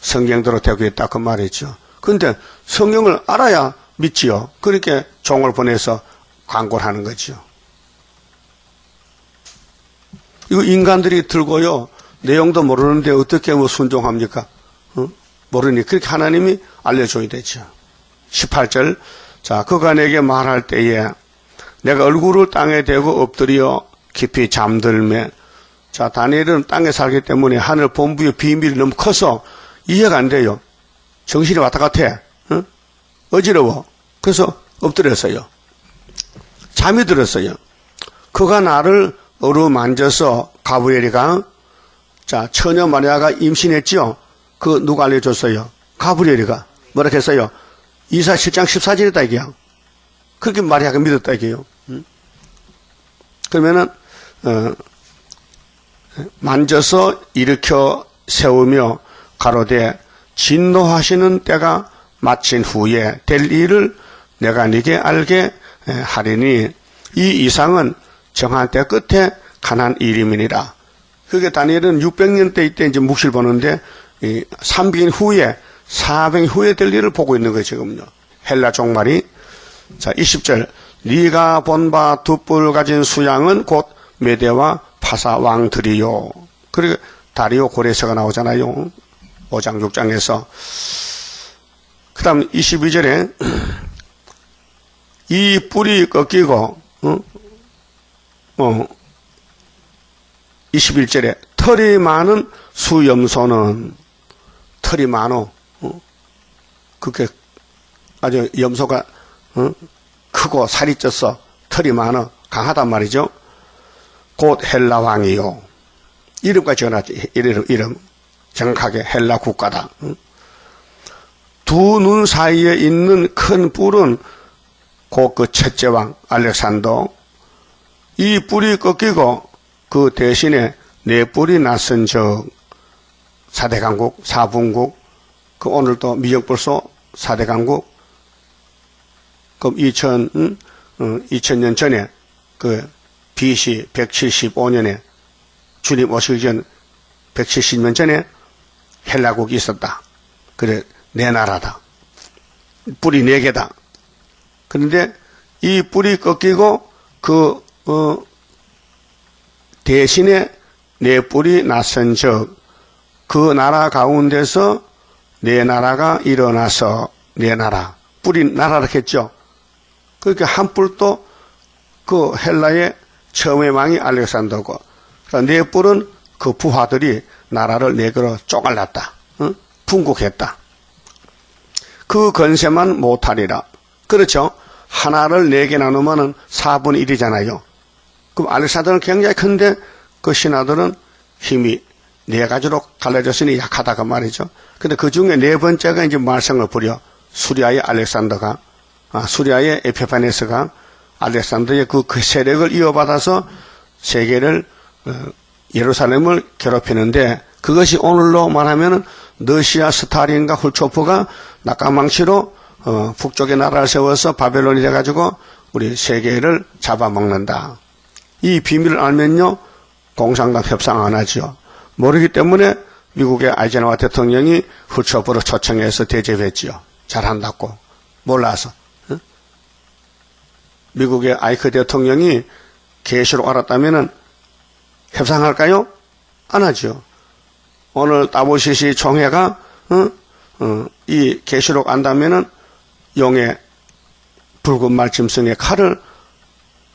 성경대로 되고 있다 그 말이죠. 그런데 성경을 알아야 믿지요. 그렇게 종을 보내서 광고를 하는 거죠. 이거 인간들이 들고요. 내용도 모르는데 어떻게 뭐 순종합니까? 모르니 그렇게 하나님이 알려줘야 되죠. 18절 자 그가 내게 말할 때에 내가 얼굴을 땅에 대고 엎드려 깊이 잠들매 자 다니엘은 땅에 살기 때문에 하늘 본부의 비밀이 너무 커서 이해가 안 돼요. 정신이 왔다 갔아. 어지러워. 그래서 엎드렸어요. 잠이 들었어요. 그가 나를 어루만져서 가브리엘이가 자 처녀 마리아가 임신했죠. 그 누가 알려줬어요? 가브리엘이가 뭐라 했어요? 이사 7장 14절이다 이게요. 그렇게 마리아가 믿었다 이게요. 그러면은 만져서 일으켜 세우며 가로되 진노하시는 때가 마친 후에 될 일을 내가 네게 알게 하리니 이 이상은 정한 때 끝에 가난 일임이니라. 그게 다니엘은 600년 때 이때 이제 묵실 보는데 300년 후에 400년 후에 될 일을 보고 있는 거예요 지금요. 헬라 종말이 자 20절 네가 본 바 두 뿔 가진 수양은 곧 메대와 파사 왕들이요. 그리고 다리오 고레서가 나오잖아요. 5장 6장에서 그 다음 22절에 이 뿔이 꺾이고 21절에 털이 많은 수염소는 털이 많어. 그렇게 아주 염소가 크고 살이 쪄서 털이 많아 강하단 말이죠. 곧 헬라 왕이요. 이름까지 전하지. 이름 정확하게 헬라 국가다. 두 눈 사이에 있는 큰 뿔은 곧 그 첫째 왕 알렉산더. 이 뿔이 꺾이고 그 대신에 네 뿔이 났은 적 4대 강국, 4분국, 그 오늘도 미역불소 4대 강국, 그럼 2000년 전에 그 BC 175년에 주님 오시기 전 170년 전에 헬라국이 있었다. 그래 네 나라다. 뿔이 4개다. 그런데 이 뿔이 꺾이고 그 대신에 네 뿔이 나선 적 그 나라 가운데서 네 나라가 일어나서 네 나라 뿔이 나라라 했죠. 그러니까 한 뿔도 그 헬라의 처음의 왕이 알렉산더고 그러니까 네 뿔은 그 부하들이 나라를 네 개로 쪼갈랐다. 분국했다. 그 건세만 못하리라. 그렇죠. 하나를 4개 나누면은 4분의 1이잖아요. 그럼 알렉산더는 굉장히 큰데 그 신하들은 힘이 4가지로 갈라졌으니 약하다 그 말이죠. 근데 그 중에 4번째가 이제 말썽을 부려 수리아의 알렉산더가 수리아의 에피파네스가 알렉산더의 그 세력을 이어받아서 세계를 예루살렘을 괴롭히는데 그것이 오늘로 말하면 러시아 스탈린과 훌초프가 낙가망치로 북쪽에 나라를 세워서 바벨론이 돼가지고 우리 세계를 잡아먹는다. 이 비밀을 알면요 공산당 협상 안 하죠. 모르기 때문에 미국의 아이젠하워 대통령이 훌초프를 초청해서 대접했지요. 잘한다고 몰라서. 미국의 아이크 대통령이 계시록 알았다면은 협상할까요? 안 하죠. 오늘 다보시시 총회가 이 계시록 안다면은 용의 붉은 말짐승의 칼을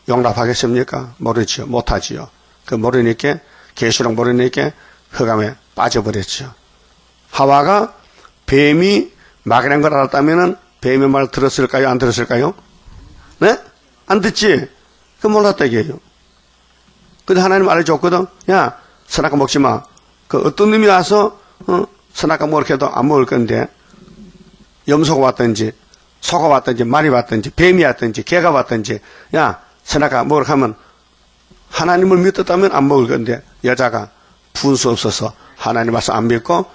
용납하겠습니까? 모르지요. 못하지요. 그 모르니까 계시록 모르니까 흑암에 빠져버렸죠. 하와가 뱀이 막이란 걸 알았다면은 뱀의 말 들었을까요? 안 들었을까요? 네? 안 듣지? 그 몰랐다 이게요. 근데 하나님 알려줬거든. 야, 선악과 먹지 마. 그 어떤 놈이 와서 선악과 먹으려 해도 안 먹을 건데 염소가 왔든지 소가 왔든지 말이 왔든지 뱀이 왔든지 개가 왔든지 야, 선악과 먹으려 하면 하나님을 믿었다면 안 먹을 건데 여자가 분수 없어서 하나님 와서 안 믿고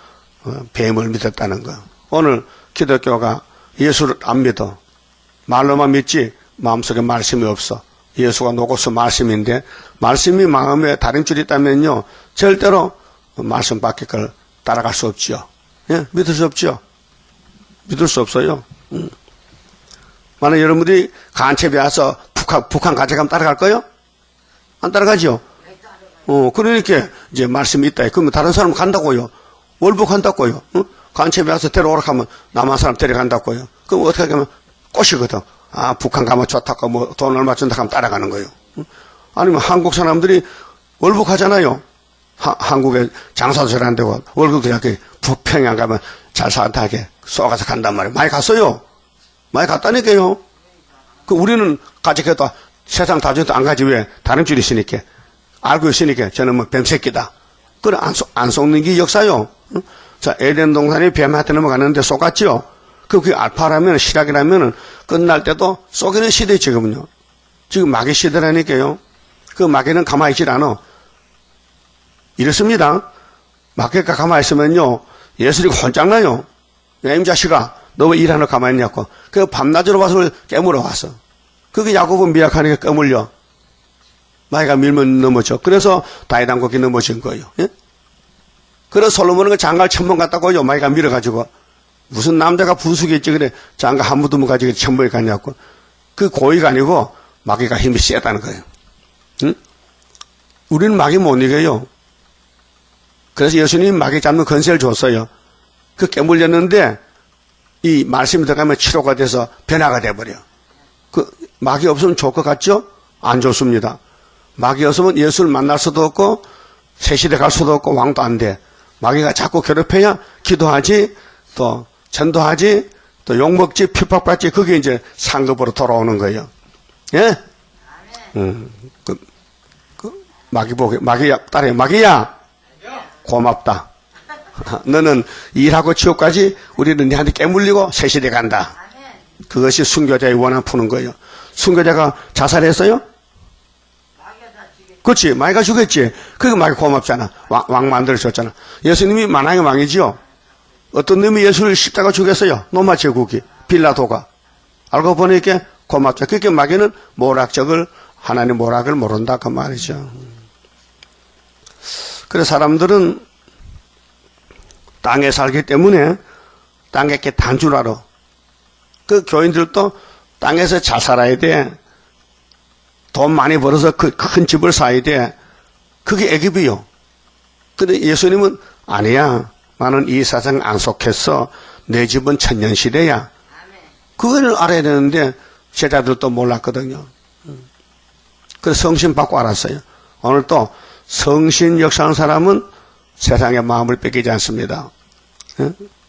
뱀을 믿었다는 거. 오늘 기독교가 예수를 안 믿어. 말로만 믿지 마음속에 말씀이 없어. 예수가 로고스 말씀인데 말씀이 마음에 다른 줄이 있다면요 절대로 말씀 밖의 걸 따라갈 수 없지요. 예? 믿을 수 없지요. 믿을 수 없어요. 만약 여러분들이 간첩에 와서 북한 가져가면 따라갈 거요? 안 따라가죠. 그러니까 이제 말씀이 있다. 그러면 다른 사람 간다고요. 월북한다고요. 간첩에 와서 데려오라 하면 남한 사람 데려간다고요. 그럼 어떻게 하면 꼬시거든. 아, 북한 가면 좋다고 뭐 돈 얼마 준다 하면 따라가는 거예요. 아니면 한국 사람들이 월북하잖아요. 한국에 장사도 잘 안 되고 월북도 이렇게 북평양 가면 잘 산다 하게 쏘가서 간단 말이에요. 많이 갔어요. 많이 갔다니까요. 그 우리는 가져가도 세상 다 줘도 안 가지 왜? 다른 줄이 있으니까. 알고 있으니까 저는 뭐 뱀새끼다. 그래 안 속는 게 역사요. 자, 에덴 동산에 뱀한테 넘어갔는데 쏘갔지요. 그게 알파라면 시락이라면 끝날 때도 쏘기는 시대 지금은요. 지금 마귀 시대라니까요. 그 마귀는 가만히 있질 않아. 이렇습니다. 마귀가 가만히 있으면요. 예수님이 혼짝 나요. 야, 이 자식아, 너 왜 일하러 가만히 있냐고. 그 밤낮으로 와서 깨물어 왔어. 그게 야곱은 미약하니까 깨물려. 마귀가 밀면 넘어져. 그래서 다윗왕국이 넘어진 거예요. 예? 그래서 솔로몬은 그 장갈 1000번 갔다고요. 마귀가 밀어가지고. 무슨 남자가 분수겠지. 그래. 장가 한 무덤 가지고 1000번이 갔냐고. 그 고의가 아니고 마귀가 힘이 세다는 거예요. 응? 우리는 마귀 못 이겨요. 그래서 예수님이 마귀 잡는 건세를 줬어요. 그 깨물렸는데 이 말씀이 들어가면 치료가 돼서 변화가 돼버려. 그 마귀 없으면 좋을 것 같죠? 안 좋습니다. 마귀 없으면 예수를 만날 수도 없고 새시대 갈 수도 없고 왕도 안 돼. 마귀가 자꾸 괴롭혀야 기도하지, 또 전도하지, 또 욕먹지, 핍박받지. 그게 이제 상급으로 돌아오는 거예요. 예? 마귀 보게, 마귀야, 딸이 마귀야, 고맙다. 너는 일하고 지옥까지 우리는 너한테 깨물리고 새시대 간다. 그것이 순교자의 원한 푸는 거예요. 순교자가 자살했어요? 그렇지, 마귀가 죽였지. 그게 마귀 고맙잖아. 왕 만들어줬잖아. 예수님이 만왕의 왕이지요. 어떤 놈이 예수를 십자가 죽였어요. 로마 제국이, 빌라도가. 알고 보니까 고맙죠. 그렇게 마귀는 하나님 모락을 모른다 그 말이죠. 그래서 사람들은 땅에 살기 때문에 땅에 이렇게 단 줄 알아. 그 교인들도 땅에서 잘 살아야 돼. 돈 많이 벌어서 큰 집을 사야 돼. 그게 애굽이요. 근데 예수님은 아니야. 나는 이 세상 안 속했어. 내 집은 천년시대야. 그걸 알아야 되는데 제자들도 몰랐거든요. 그래서 성신 받고 알았어요. 오늘 또 성신 역사하는 사람은 세상의 마음을 뺏기지 않습니다.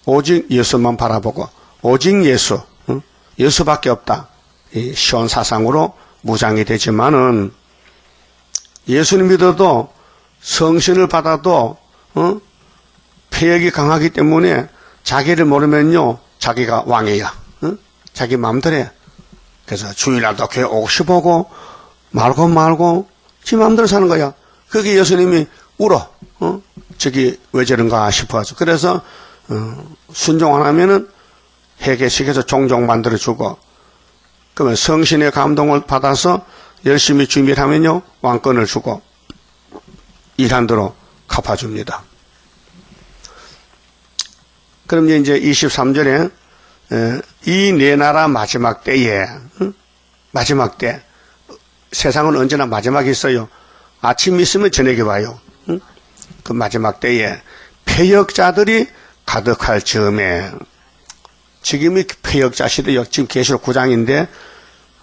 오직 예수만 바라보고 오직 예수, 예수밖에 없다. 이 시온 사상으로 무장이 되지만은 예수님 믿어도 성신을 받아도 폐역이 강하기 때문에 자기를 모르면요 자기가 왕이야. 자기 마음대로 해. 그래서 주일날도 교회 오고 싶어고 말고 지 마음대로 사는 거야. 그게 예수님이 울어. 저기 왜 저런가 싶어서. 그래서 순종 안 하면은 회개시켜서 종종 만들어주고, 그러면 성신의 감동을 받아서 열심히 준비를 하면요 왕권을 주고 일한 대로 갚아줍니다. 그럼 이제 23절에 이 네 나라 마지막 때에, 마지막 때, 세상은 언제나 마지막이 있어요. 아침 있으면 저녁에 와요. 그 마지막 때에 폐역자들이 가득할 즈음에, 지금이 폐역자 시대요. 지금 계시록 9장인데,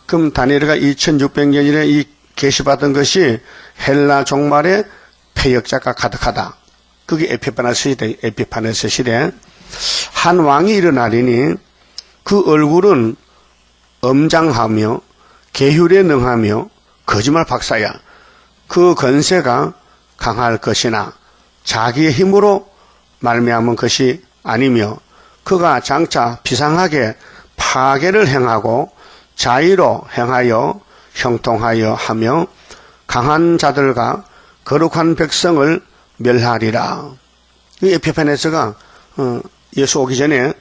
그럼 다니엘가 2600년 전에 이 계시받은 것이 헬라 종말에 폐역자가 가득하다. 그게 에피파네스 시대. 한 왕이 일어나리니 그 얼굴은 엄장하며 계율에 능하며 거짓말 박사야. 그 건세가 강할 것이나 자기의 힘으로 말미암은 것이 아니며 그가 장차 비상하게 파괴를 행하고 자의로 행하여 형통하여 하며 강한 자들과 거룩한 백성을 멸하리라. 이 에피파네스가 예수 오기 전에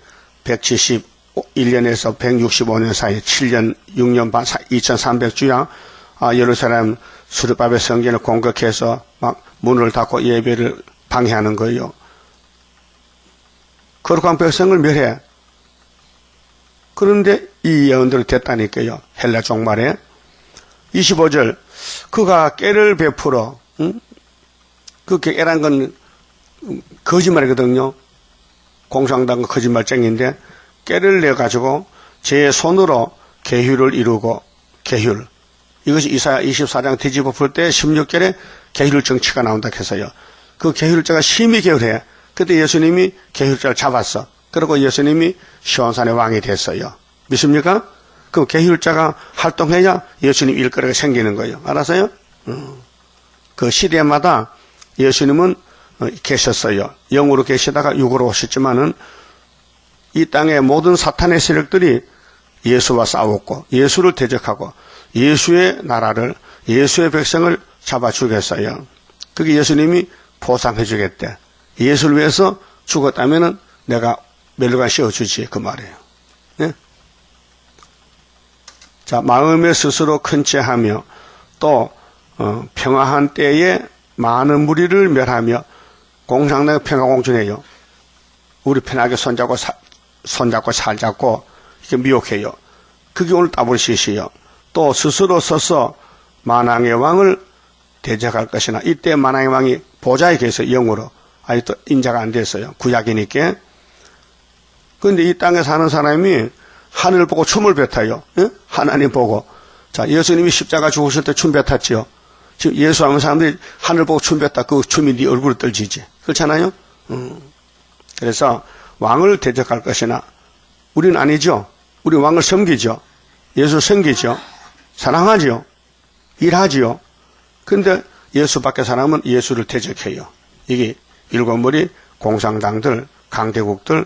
171년에서 165년 사이 7년 6년 반 2300주야 예루살렘 수르바벨 성전을 공격해서 막 문을 닫고 예배를 방해하는 거예요. 거룩한 백성을 멸해. 그런데 이 예언대로 됐다니까요. 헬라 종말에 25절 그가 깨를 베풀어. 그 깨란 건 거짓말이거든요. 공상당과 거짓말쟁이인데 깨를 내가지고 제 손으로 계율을 이루고 계율. 이것이 이사야 24장 뒤집어 풀 때 16절에 계율 정치가 나온다 해서요. 그 계율자가 심히 계율해. 그때 예수님이 계율자를 잡았어. 그리고 예수님이 시온산의 왕이 됐어요. 믿습니까? 그 계율자가 활동해야 예수님 일거리가 생기는 거예요. 알았어요? 그 시대마다 예수님은 계셨어요. 영으로 계시다가 육으로 오셨지만은 이 땅의 모든 사탄의 세력들이 예수와 싸웠고 예수를 대적하고 예수의 나라를 예수의 백성을 잡아 죽였어요. 그게 예수님이 보상해 주겠대. 예수를 위해서 죽었다면은 내가 멸류관 씌워주지 그 말이에요. 네? 자, 마음에 스스로 큰 채하며 또 평화한 때에 많은 무리를 멸하며 공상당 평화공주네요. 우리 편하게 손잡고 살자고 이렇게 미혹해요. 그게 오늘 따블시시요. 또 스스로 서서 만왕의 왕을 대적할 것이나 이때 만왕의 왕이 보좌에 계세요. 영으로. 아직도 인자가 안 됐어요. 구약이니까. 그런데 이 땅에 사는 사람이 하늘 보고 춤을 뱉어요. 예? 하나님 보고. 자, 예수님이 십자가 죽으실 때 춤 뱉었지요. 지금 예수하면 사람들이 하늘 보고 춤 뱉다. 그 춤이 네 얼굴을 떨지지. 그렇잖아요? 그래서 왕을 대적할 것이나 우리는 아니죠. 우리 왕을 섬기죠. 예수 섬기죠. 사랑하지요. 일하지요. 근데 예수 밖의 사람은 예수를 대적해요. 이게 일곱머리 공산당들, 강대국들.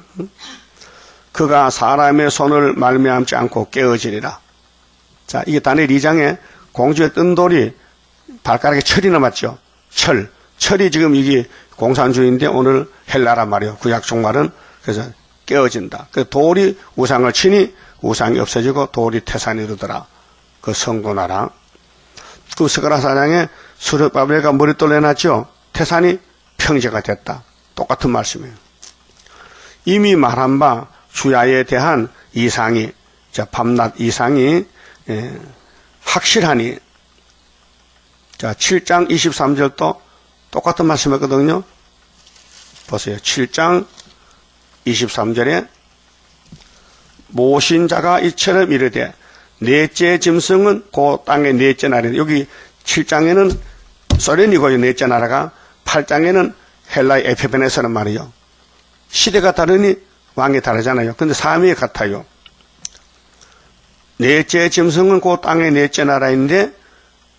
그가 사람의 손을 말미암지 않고 깨어지리라. 자, 이게 다니엘 2장에 공주의 뜬 돌이 발가락에 철이 남았죠. 철이 지금 이게 공산주의인데 오늘 헬라란 말이에요. 구약 종말은. 그래서 깨어진다. 그 돌이 우상을 치니 우상이 없어지고 돌이 태산이 이르더라. 그 성도나라. 그 스가랴 4장에 수르바벨가 머릿돌 내놨죠. 태산이 평제가 됐다. 똑같은 말씀이에요. 이미 말한 바 주야에 대한 이상이, 자, 밤낮 이상이 확실하니, 자, 7장 23절도 똑같은 말씀이었거든요. 보세요. 7장 23절에 모신 자가 이처럼 이르되 넷째 짐승은 그 땅의 넷째 나라다. 여기 7장에는 소련이고요. 넷째 나라가 8장에는 헬라의 에페베네스는 말이요. 시대가 다르니 왕이 다르잖아요. 근데 사람이 같아요. 넷째 짐승은 그 땅의 넷째 나라인데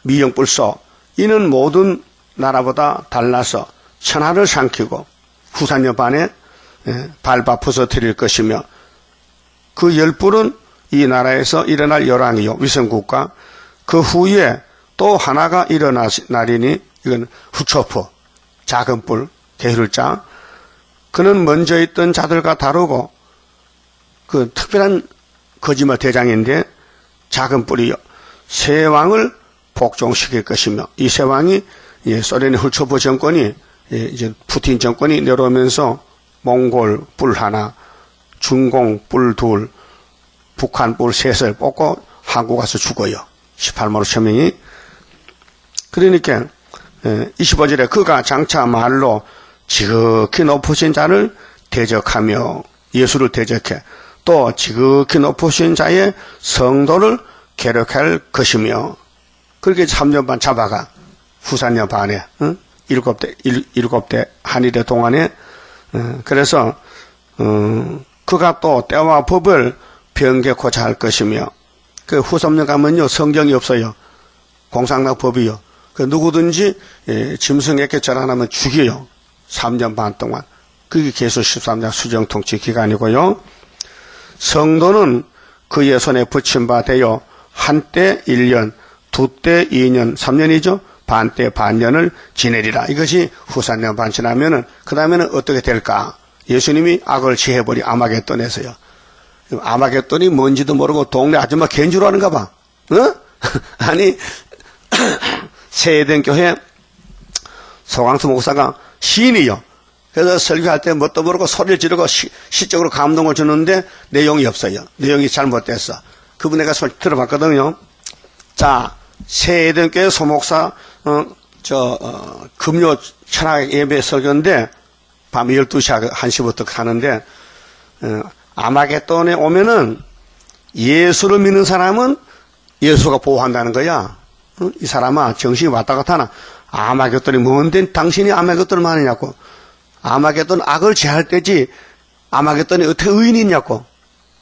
미영불소 이는 모든 나라보다 달라서 천하를 삼키고 후산여 반에 밟아 부서뜨릴 것이며 그 10불은 이 나라에서 일어날 열왕이요 위성국가 그 후에 또 하나가 일어나리니 이건 후초프 작은 뿔 게으를자 그는 먼저 있던 자들과 다르고 그 특별한 거짓말 대장인데 작은 뿔이요 새 왕을 복종시킬 것이며 이 새 왕이 소련의 후초프 정권이 이제 푸틴 정권이 내려오면서 몽골 뿔 하나, 중공 뿔 둘, 북한 뿔 셋을 뽑고 한국 가서 죽어요. 18만 5천 명이. 그러니까 25절에 그가 장차 말로 지극히 높으신 자를 대적하며 예수를 대적해 또 지극히 높으신 자의 성도를 괴롭할 것이며 그렇게 3년 반 잡아가 후산년 반에 7대 한일의 동안에 그래서 그가 또 때와 법을 변개코자 할 것이며 그 후삼년 가면요 성경이 없어요. 공산당 법이요. 그 누구든지 짐승에게 절 안 하면 죽여요. 3년 반 동안. 그게 계속 13년 수정통치 기간이고요. 성도는 그의 손에 붙임 바 되어 한때 1년, 두때 2년, 3년이죠. 반때 반년을 지내리라. 이것이 후산년 반 지나면은 그 다음에는 어떻게 될까? 예수님이 악을 취해버리 아마겟돈에서요. 아마겟돈이 뭔지도 모르고 동네 아줌마 개인 줄 아는가 봐. 어? 아니 세대교회 소강수 목사가 시인이요. 그래서 설교할 때 뭣도 모르고 소리를 지르고 시적으로 감동을 주는데 내용이 없어요. 내용이 잘못됐어. 그분 내가 들어봤거든요. 자, 세대교회 소목사 금요 철학 예배 설교인데 밤 12시 1시부터 가는데 아마겟돈에 오면은 예수를 믿는 사람은 예수가 보호한다는 거야. 이 사람아 정신이 왔다 갔다 하나. 아마겟돈이 뭔데 당신이 아마겟돈을 하느냐고. 아마겟돈 악을 제할 때지 아마겟돈이 어떻게 의인이 있냐고.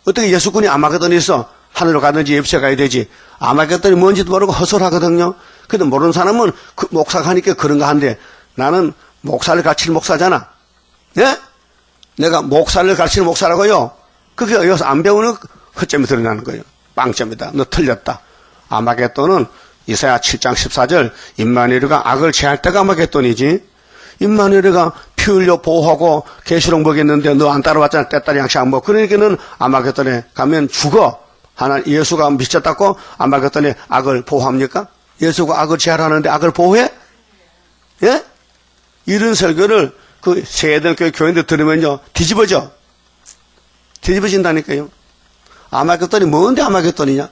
어떻게 예수군이 아마겟돈이 있어. 하늘로 가든지 엽시에 가야 되지. 아마겟돈이 뭔지도 모르고 헛소리하거든요. 근데 모르는 사람은 그 목사가 하니까 그런가 한데 나는 목사를 가르치는 목사잖아. 예? 내가 목사를 가르치는 목사라고요. 그게 여기서 안 배우는 허점이 드러나는 거예요. 빵점이다. 너 틀렸다. 아마겟돈은 이사야 7장 14절 임마누엘가 악을 제할 때가 아마겟돈이지. 임마누엘가 피 흘려 보호하고 계시록 먹였는데 너 안 따라왔잖아. 때따리 양식 안 먹어. 그러니까 는 아마겟돈에 가면 죽어. 하나 예수가 미쳤다고 아마겟돈에 악을 보호합니까? 예수가 악을 제하라는데 악을 보호해? 예? 이런 설교를 그 세대교회 교인들 들으면요 뒤집어져. 뒤집어진다니까요. 아마겟돈이 뭔데 아마겟돈이냐?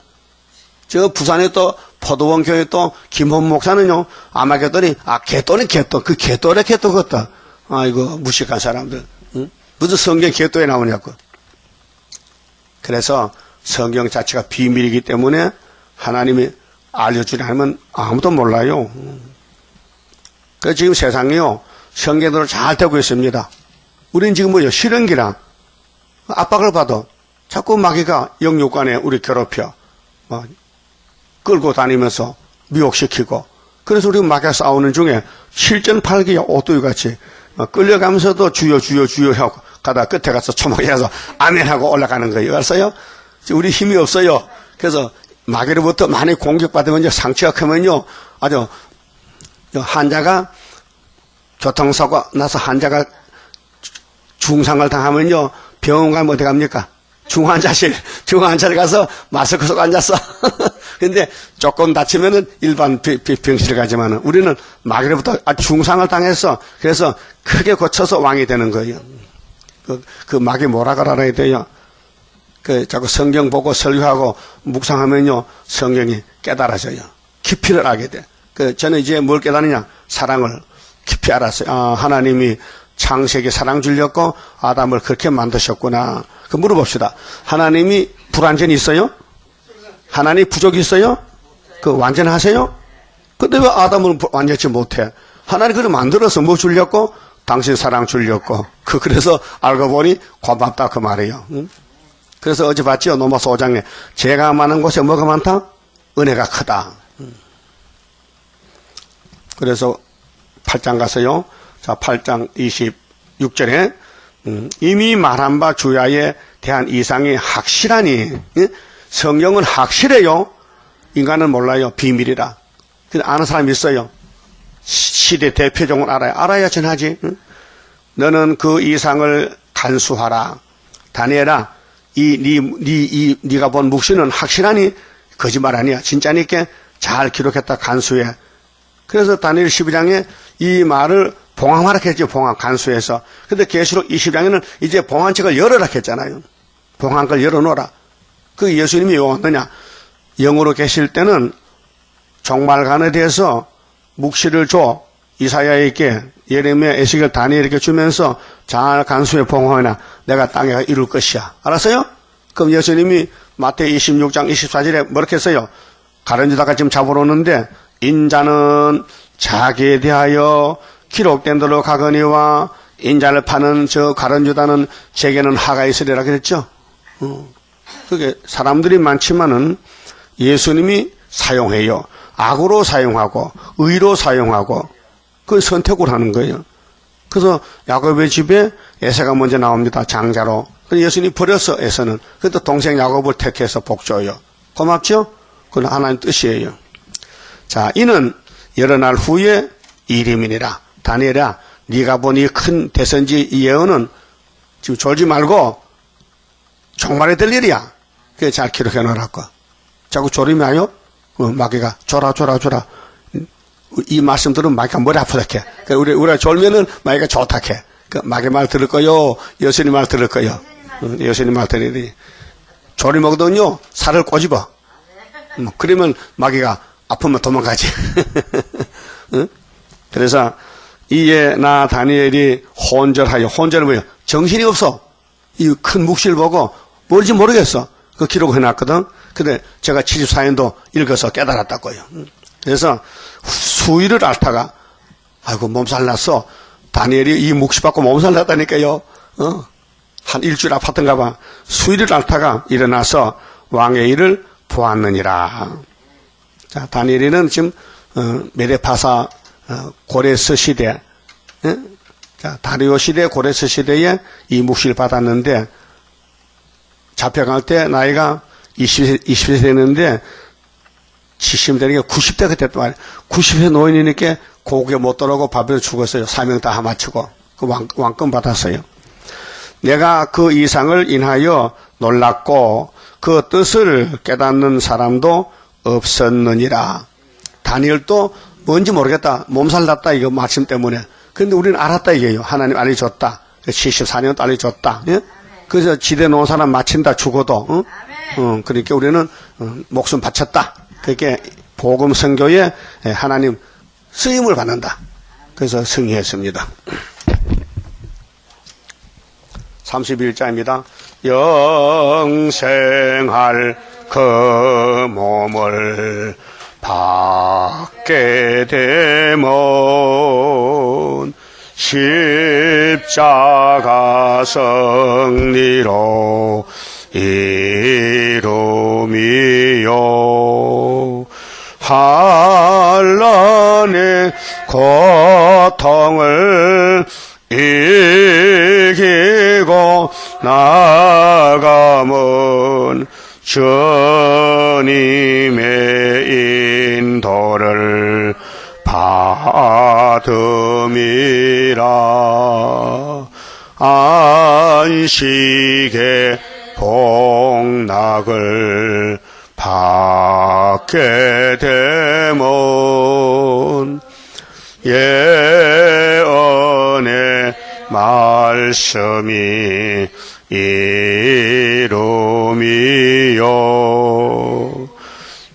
저 부산에 또 포도원 교회 또 김원 목사는요 아마겟돈이 개돈이 개돈 그 개돈에 개돈 같다. 아이고 무식한 사람들. 응? 무슨 성경 개돈에 나오냐고. 그래서 성경 자체가 비밀이기 때문에 하나님이 알려주려 하면 아무도 몰라요. 그래서 지금 세상이요, 성경대로 잘 되고 있습니다. 우린 지금 뭐요? 실현기랑 압박을 받아. 자꾸 마귀가 영육간에 우리 괴롭혀. 끌고 다니면서 미혹시키고. 그래서 우리 마귀가 싸우는 중에 실전팔기야, 오뚜기같이. 끌려가면서도 주여, 주여, 주여 하고 가다 끝에 가서 초막해서 아멘하고 올라가는 거예요. 알았어요? 우리 힘이 없어요. 그래서 마귀로부터 많이 공격받으면요, 상처가 크면요, 아주, 환자가 교통사고 나서 환자가 중상을 당하면요, 병원 가면 어디 갑니까? 중환자실 가서 마스크 쓰고 앉았어. 근데 조금 다치면은 일반 병실에 가지만은 우리는 마귀로부터 중상을 당했어. 그래서 크게 고쳐서 왕이 되는 거예요. 그 마귀 뭐라 그래야 돼요? 자꾸 성경 보고 설교하고 묵상하면요, 성경이 깨달아져요. 깊이를 알게 돼. 저는 이제 뭘 깨달으냐? 사랑을 깊이 알았어요. 하나님이 창세기 사랑 주셨고 아담을 그렇게 만드셨구나. 물어봅시다. 하나님이 불완전히 있어요? 하나님 부족이 있어요? 완전하세요? 근데 왜 아담을 완전치 못해? 하나님 그를 만들어서 뭐 주셨고? 당신 사랑 주셨고. 그래서 알고 보니 고맙다 그 말이에요. 응? 그래서 어제 봤죠? 로마서 5장에 죄가 많은 곳에 뭐가 많다? 은혜가 크다. 그래서 8장 가서요. 자, 8장 26절에 이미 말한 바 주야에 대한 이상이 확실하니, 성경은 확실해요. 인간은 몰라요. 비밀이라. 근데 아는 사람이 있어요. 시대 대표종을 알아요. 알아야 전하지. 너는 그 이상을 간수하라. 다니엘아, 네가 본 묵시는 확실하니 거짓말 아니야. 진짜니까 잘 기록했다. 간수해. 그래서 다니엘 12장에 이 말을 봉함하라 했죠. 봉함, 간수해서. 근데 계시록 20장에는 이제 봉함책을 열어라 했잖아요. 봉함을 열어놓으라. 예수님이 왜 왔느냐? 영으로 계실 때는 종말관에 대해서 묵시를 줘. 이사야에게, 예레미야, 에스겔, 다니엘에게 주면서 잘 간수해 봉함해라. 내가 땅에 이룰 것이야. 알았어요? 그럼 예수님이 마태복음 26장 24절에 뭐렇게 했어요? 가룟유다가 지금 잡으러 오는데 인자는 자기에 대하여 기록된 대로 가거니와 인자를 파는 저 가룟유다는 제게는 하가 있으리라 그랬죠. 그게 사람들이 많지만은 예수님이 사용해요. 악으로 사용하고 의로 사용하고 그 선택을 하는 거예요. 그래서 야곱의 집에 에서가 먼저 나옵니다. 장자로. 예수님이 버렸어. 에서는. 그래도 동생 야곱을 택해서 복줘요. 고맙죠? 그건 하나님 뜻이에요. 자, 이는 여러 날 후에 이름이니라. 다니엘아, 네가 본 이 큰 대선지 이 예언은 지금 졸지 말고 종말에 될 일이야. 그게 잘 기록해 놓으라고. 자꾸 졸음이 와요? 마귀가 졸아. 이 말씀 들으면 마귀가 머리 아프다 해. 우리가 졸면은 마귀가 좋다 해. 마귀 말 들을 거요? 예수님 말 들을 거요? 예수님 말 들으니. 졸이 먹거든요, 살을 꼬집어. 그러면 마귀가 아프면 도망가지. 응? 그래서 이에 나 다니엘이 혼절하여, 혼절은 뭐예요? 정신이 없어. 이 큰 묵시를 보고 뭘지 모르겠어. 그 기록을 해놨거든. 근데 제가 74년도 읽어서 깨달았다고요. 그래서 수일을 앓다가 아이고 몸살 났어. 다니엘이 이 묵시 받고 몸살 났다니까요. 한 일주일 아팠던가 봐. 수일을 앓다가 일어나서 왕의 일을 보았느니라. 자, 다니엘이는 지금 메데파사 고레스 시대, 자, 다리오 시대, 고레스 시대에 이 묵시를 받았는데 잡혀갈 때 나이가 20세 됐는데 70 되니까 90대 그때 또 90세 노인이니까 고국에 못 들어오고 밥에서 죽었어요. 사명 다 마치고 그 왕권 받았어요. 내가 그 이상을 인하여 놀랐고 그 뜻을 깨닫는 사람도 없었느니라. 다니엘도 뭔지 모르겠다. 몸살 났다 이거 말씀 때문에. 근데 우리는 알았다 이게요. 하나님 알려줬다. 74년 알려줬다. 예? 그래서 지대 놓은 사람 마친다 죽어도. 그러니까 우리는 목숨 바쳤다. 그렇게 복음 선교에 하나님 쓰임을 받는다. 그래서 승리했습니다. 31자입니다. 영생할 그 몸을 받게 되면 십자가 승리로 이루미요 한란의 고통을 이기고 나가면 주님의 인도를 받음이라 안식의 복락을 받게 되면 예언의 말씀이 이루미요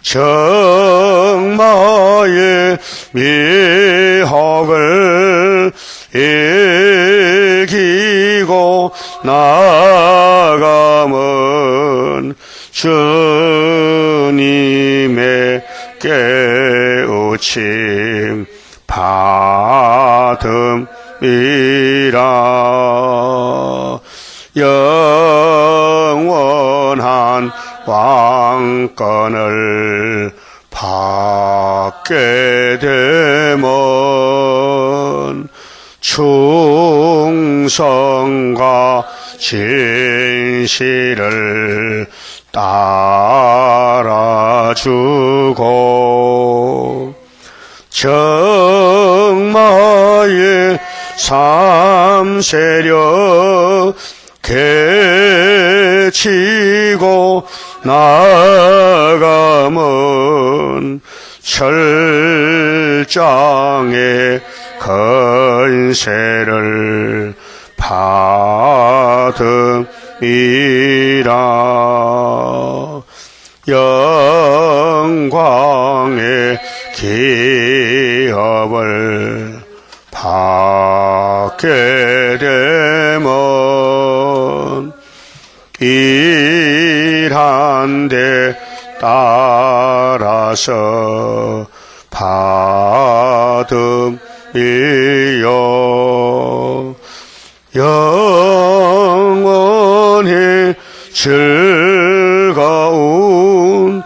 정마의 미혹을 이기고 나가면 주님의 깨우침 받음이라 영원한 왕권을 받게 되면 충성과 진실을 따라주고 정마의 삼세력 개치고 나가면 철장의 건세를 받음이라 영광의 기업을 받게 되면 일한 데 따라서 받음이요 영원히 즐거운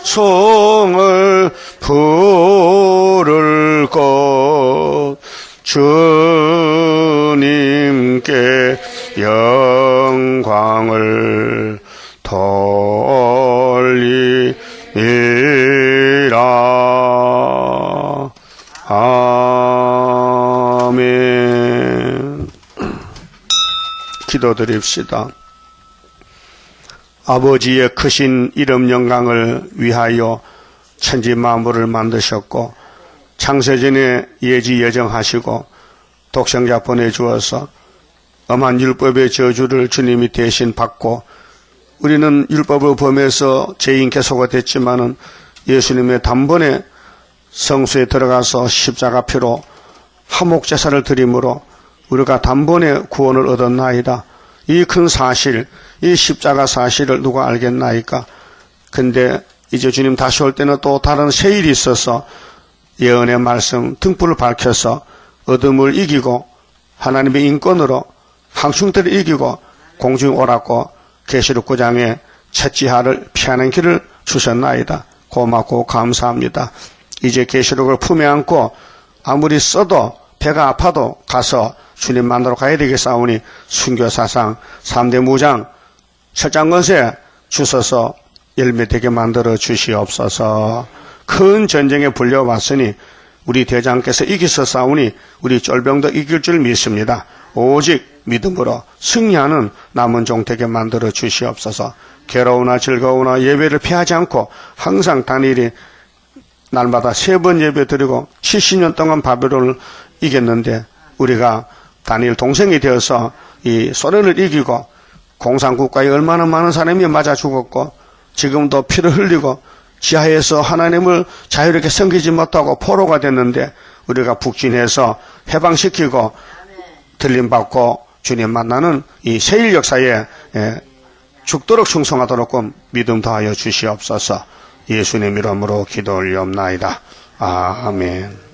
찬송을 부를 것 주님께 영광을 돌리리라. 아멘. 기도드립시다. 아버지의 크신 이름 영광을 위하여 천지 만물을 만드셨고 창세전에 예지 예정하시고 독생자 보내주어서 엄한 율법의 저주를 주님이 대신 받고 우리는 율법을 범해서 죄인께 속아됐지만은 예수님의 단번에 성수에 들어가서 십자가 피로 화목제사를 드림으로 우리가 단번에 구원을 얻었나이다. 이 큰 사실, 이 십자가 사실을 누가 알겠나이까? 근데 이제 주님 다시 올 때는 또 다른 새 일이 있어서 예언의 말씀 등불을 밝혀서 어둠을 이기고 하나님의 인권으로 항충들을 이기고 공중에 오라고 계시록 9장에 채지하를 피하는 길을 주셨나이다. 고맙고 감사합니다. 이제 계시록을 품에 안고 아무리 써도 배가 아파도 가서 주님 만나러 가야 되겠사오니 순교사상 3대 무장 철장건세 주셔서 열매되게 만들어 주시옵소서. 큰 전쟁에 불려왔으니 우리 대장께서 이기셨사오니 우리 쫄병도 이길 줄 믿습니다. 오직 믿음으로 승리하는 남은 종 되게 만들어 주시옵소서. 괴로우나 즐거우나 예배를 피하지 않고 항상 단일히 날마다 3번 예배 드리고 70년 동안 바벨론을 이겼는데 우리가 다니엘 동생이 되어서 이 소련을 이기고 공산국가에 얼마나 많은 사람이 맞아 죽었고 지금도 피를 흘리고 지하에서 하나님을 자유롭게 섬기지 못하고 포로가 됐는데 우리가 북진해서 해방시키고 들림받고 주님 만나는 이 세일 역사에 죽도록 충성하도록 믿음 더하여 주시옵소서. 예수님 이름으로 기도 올리옵나이다. 아멘.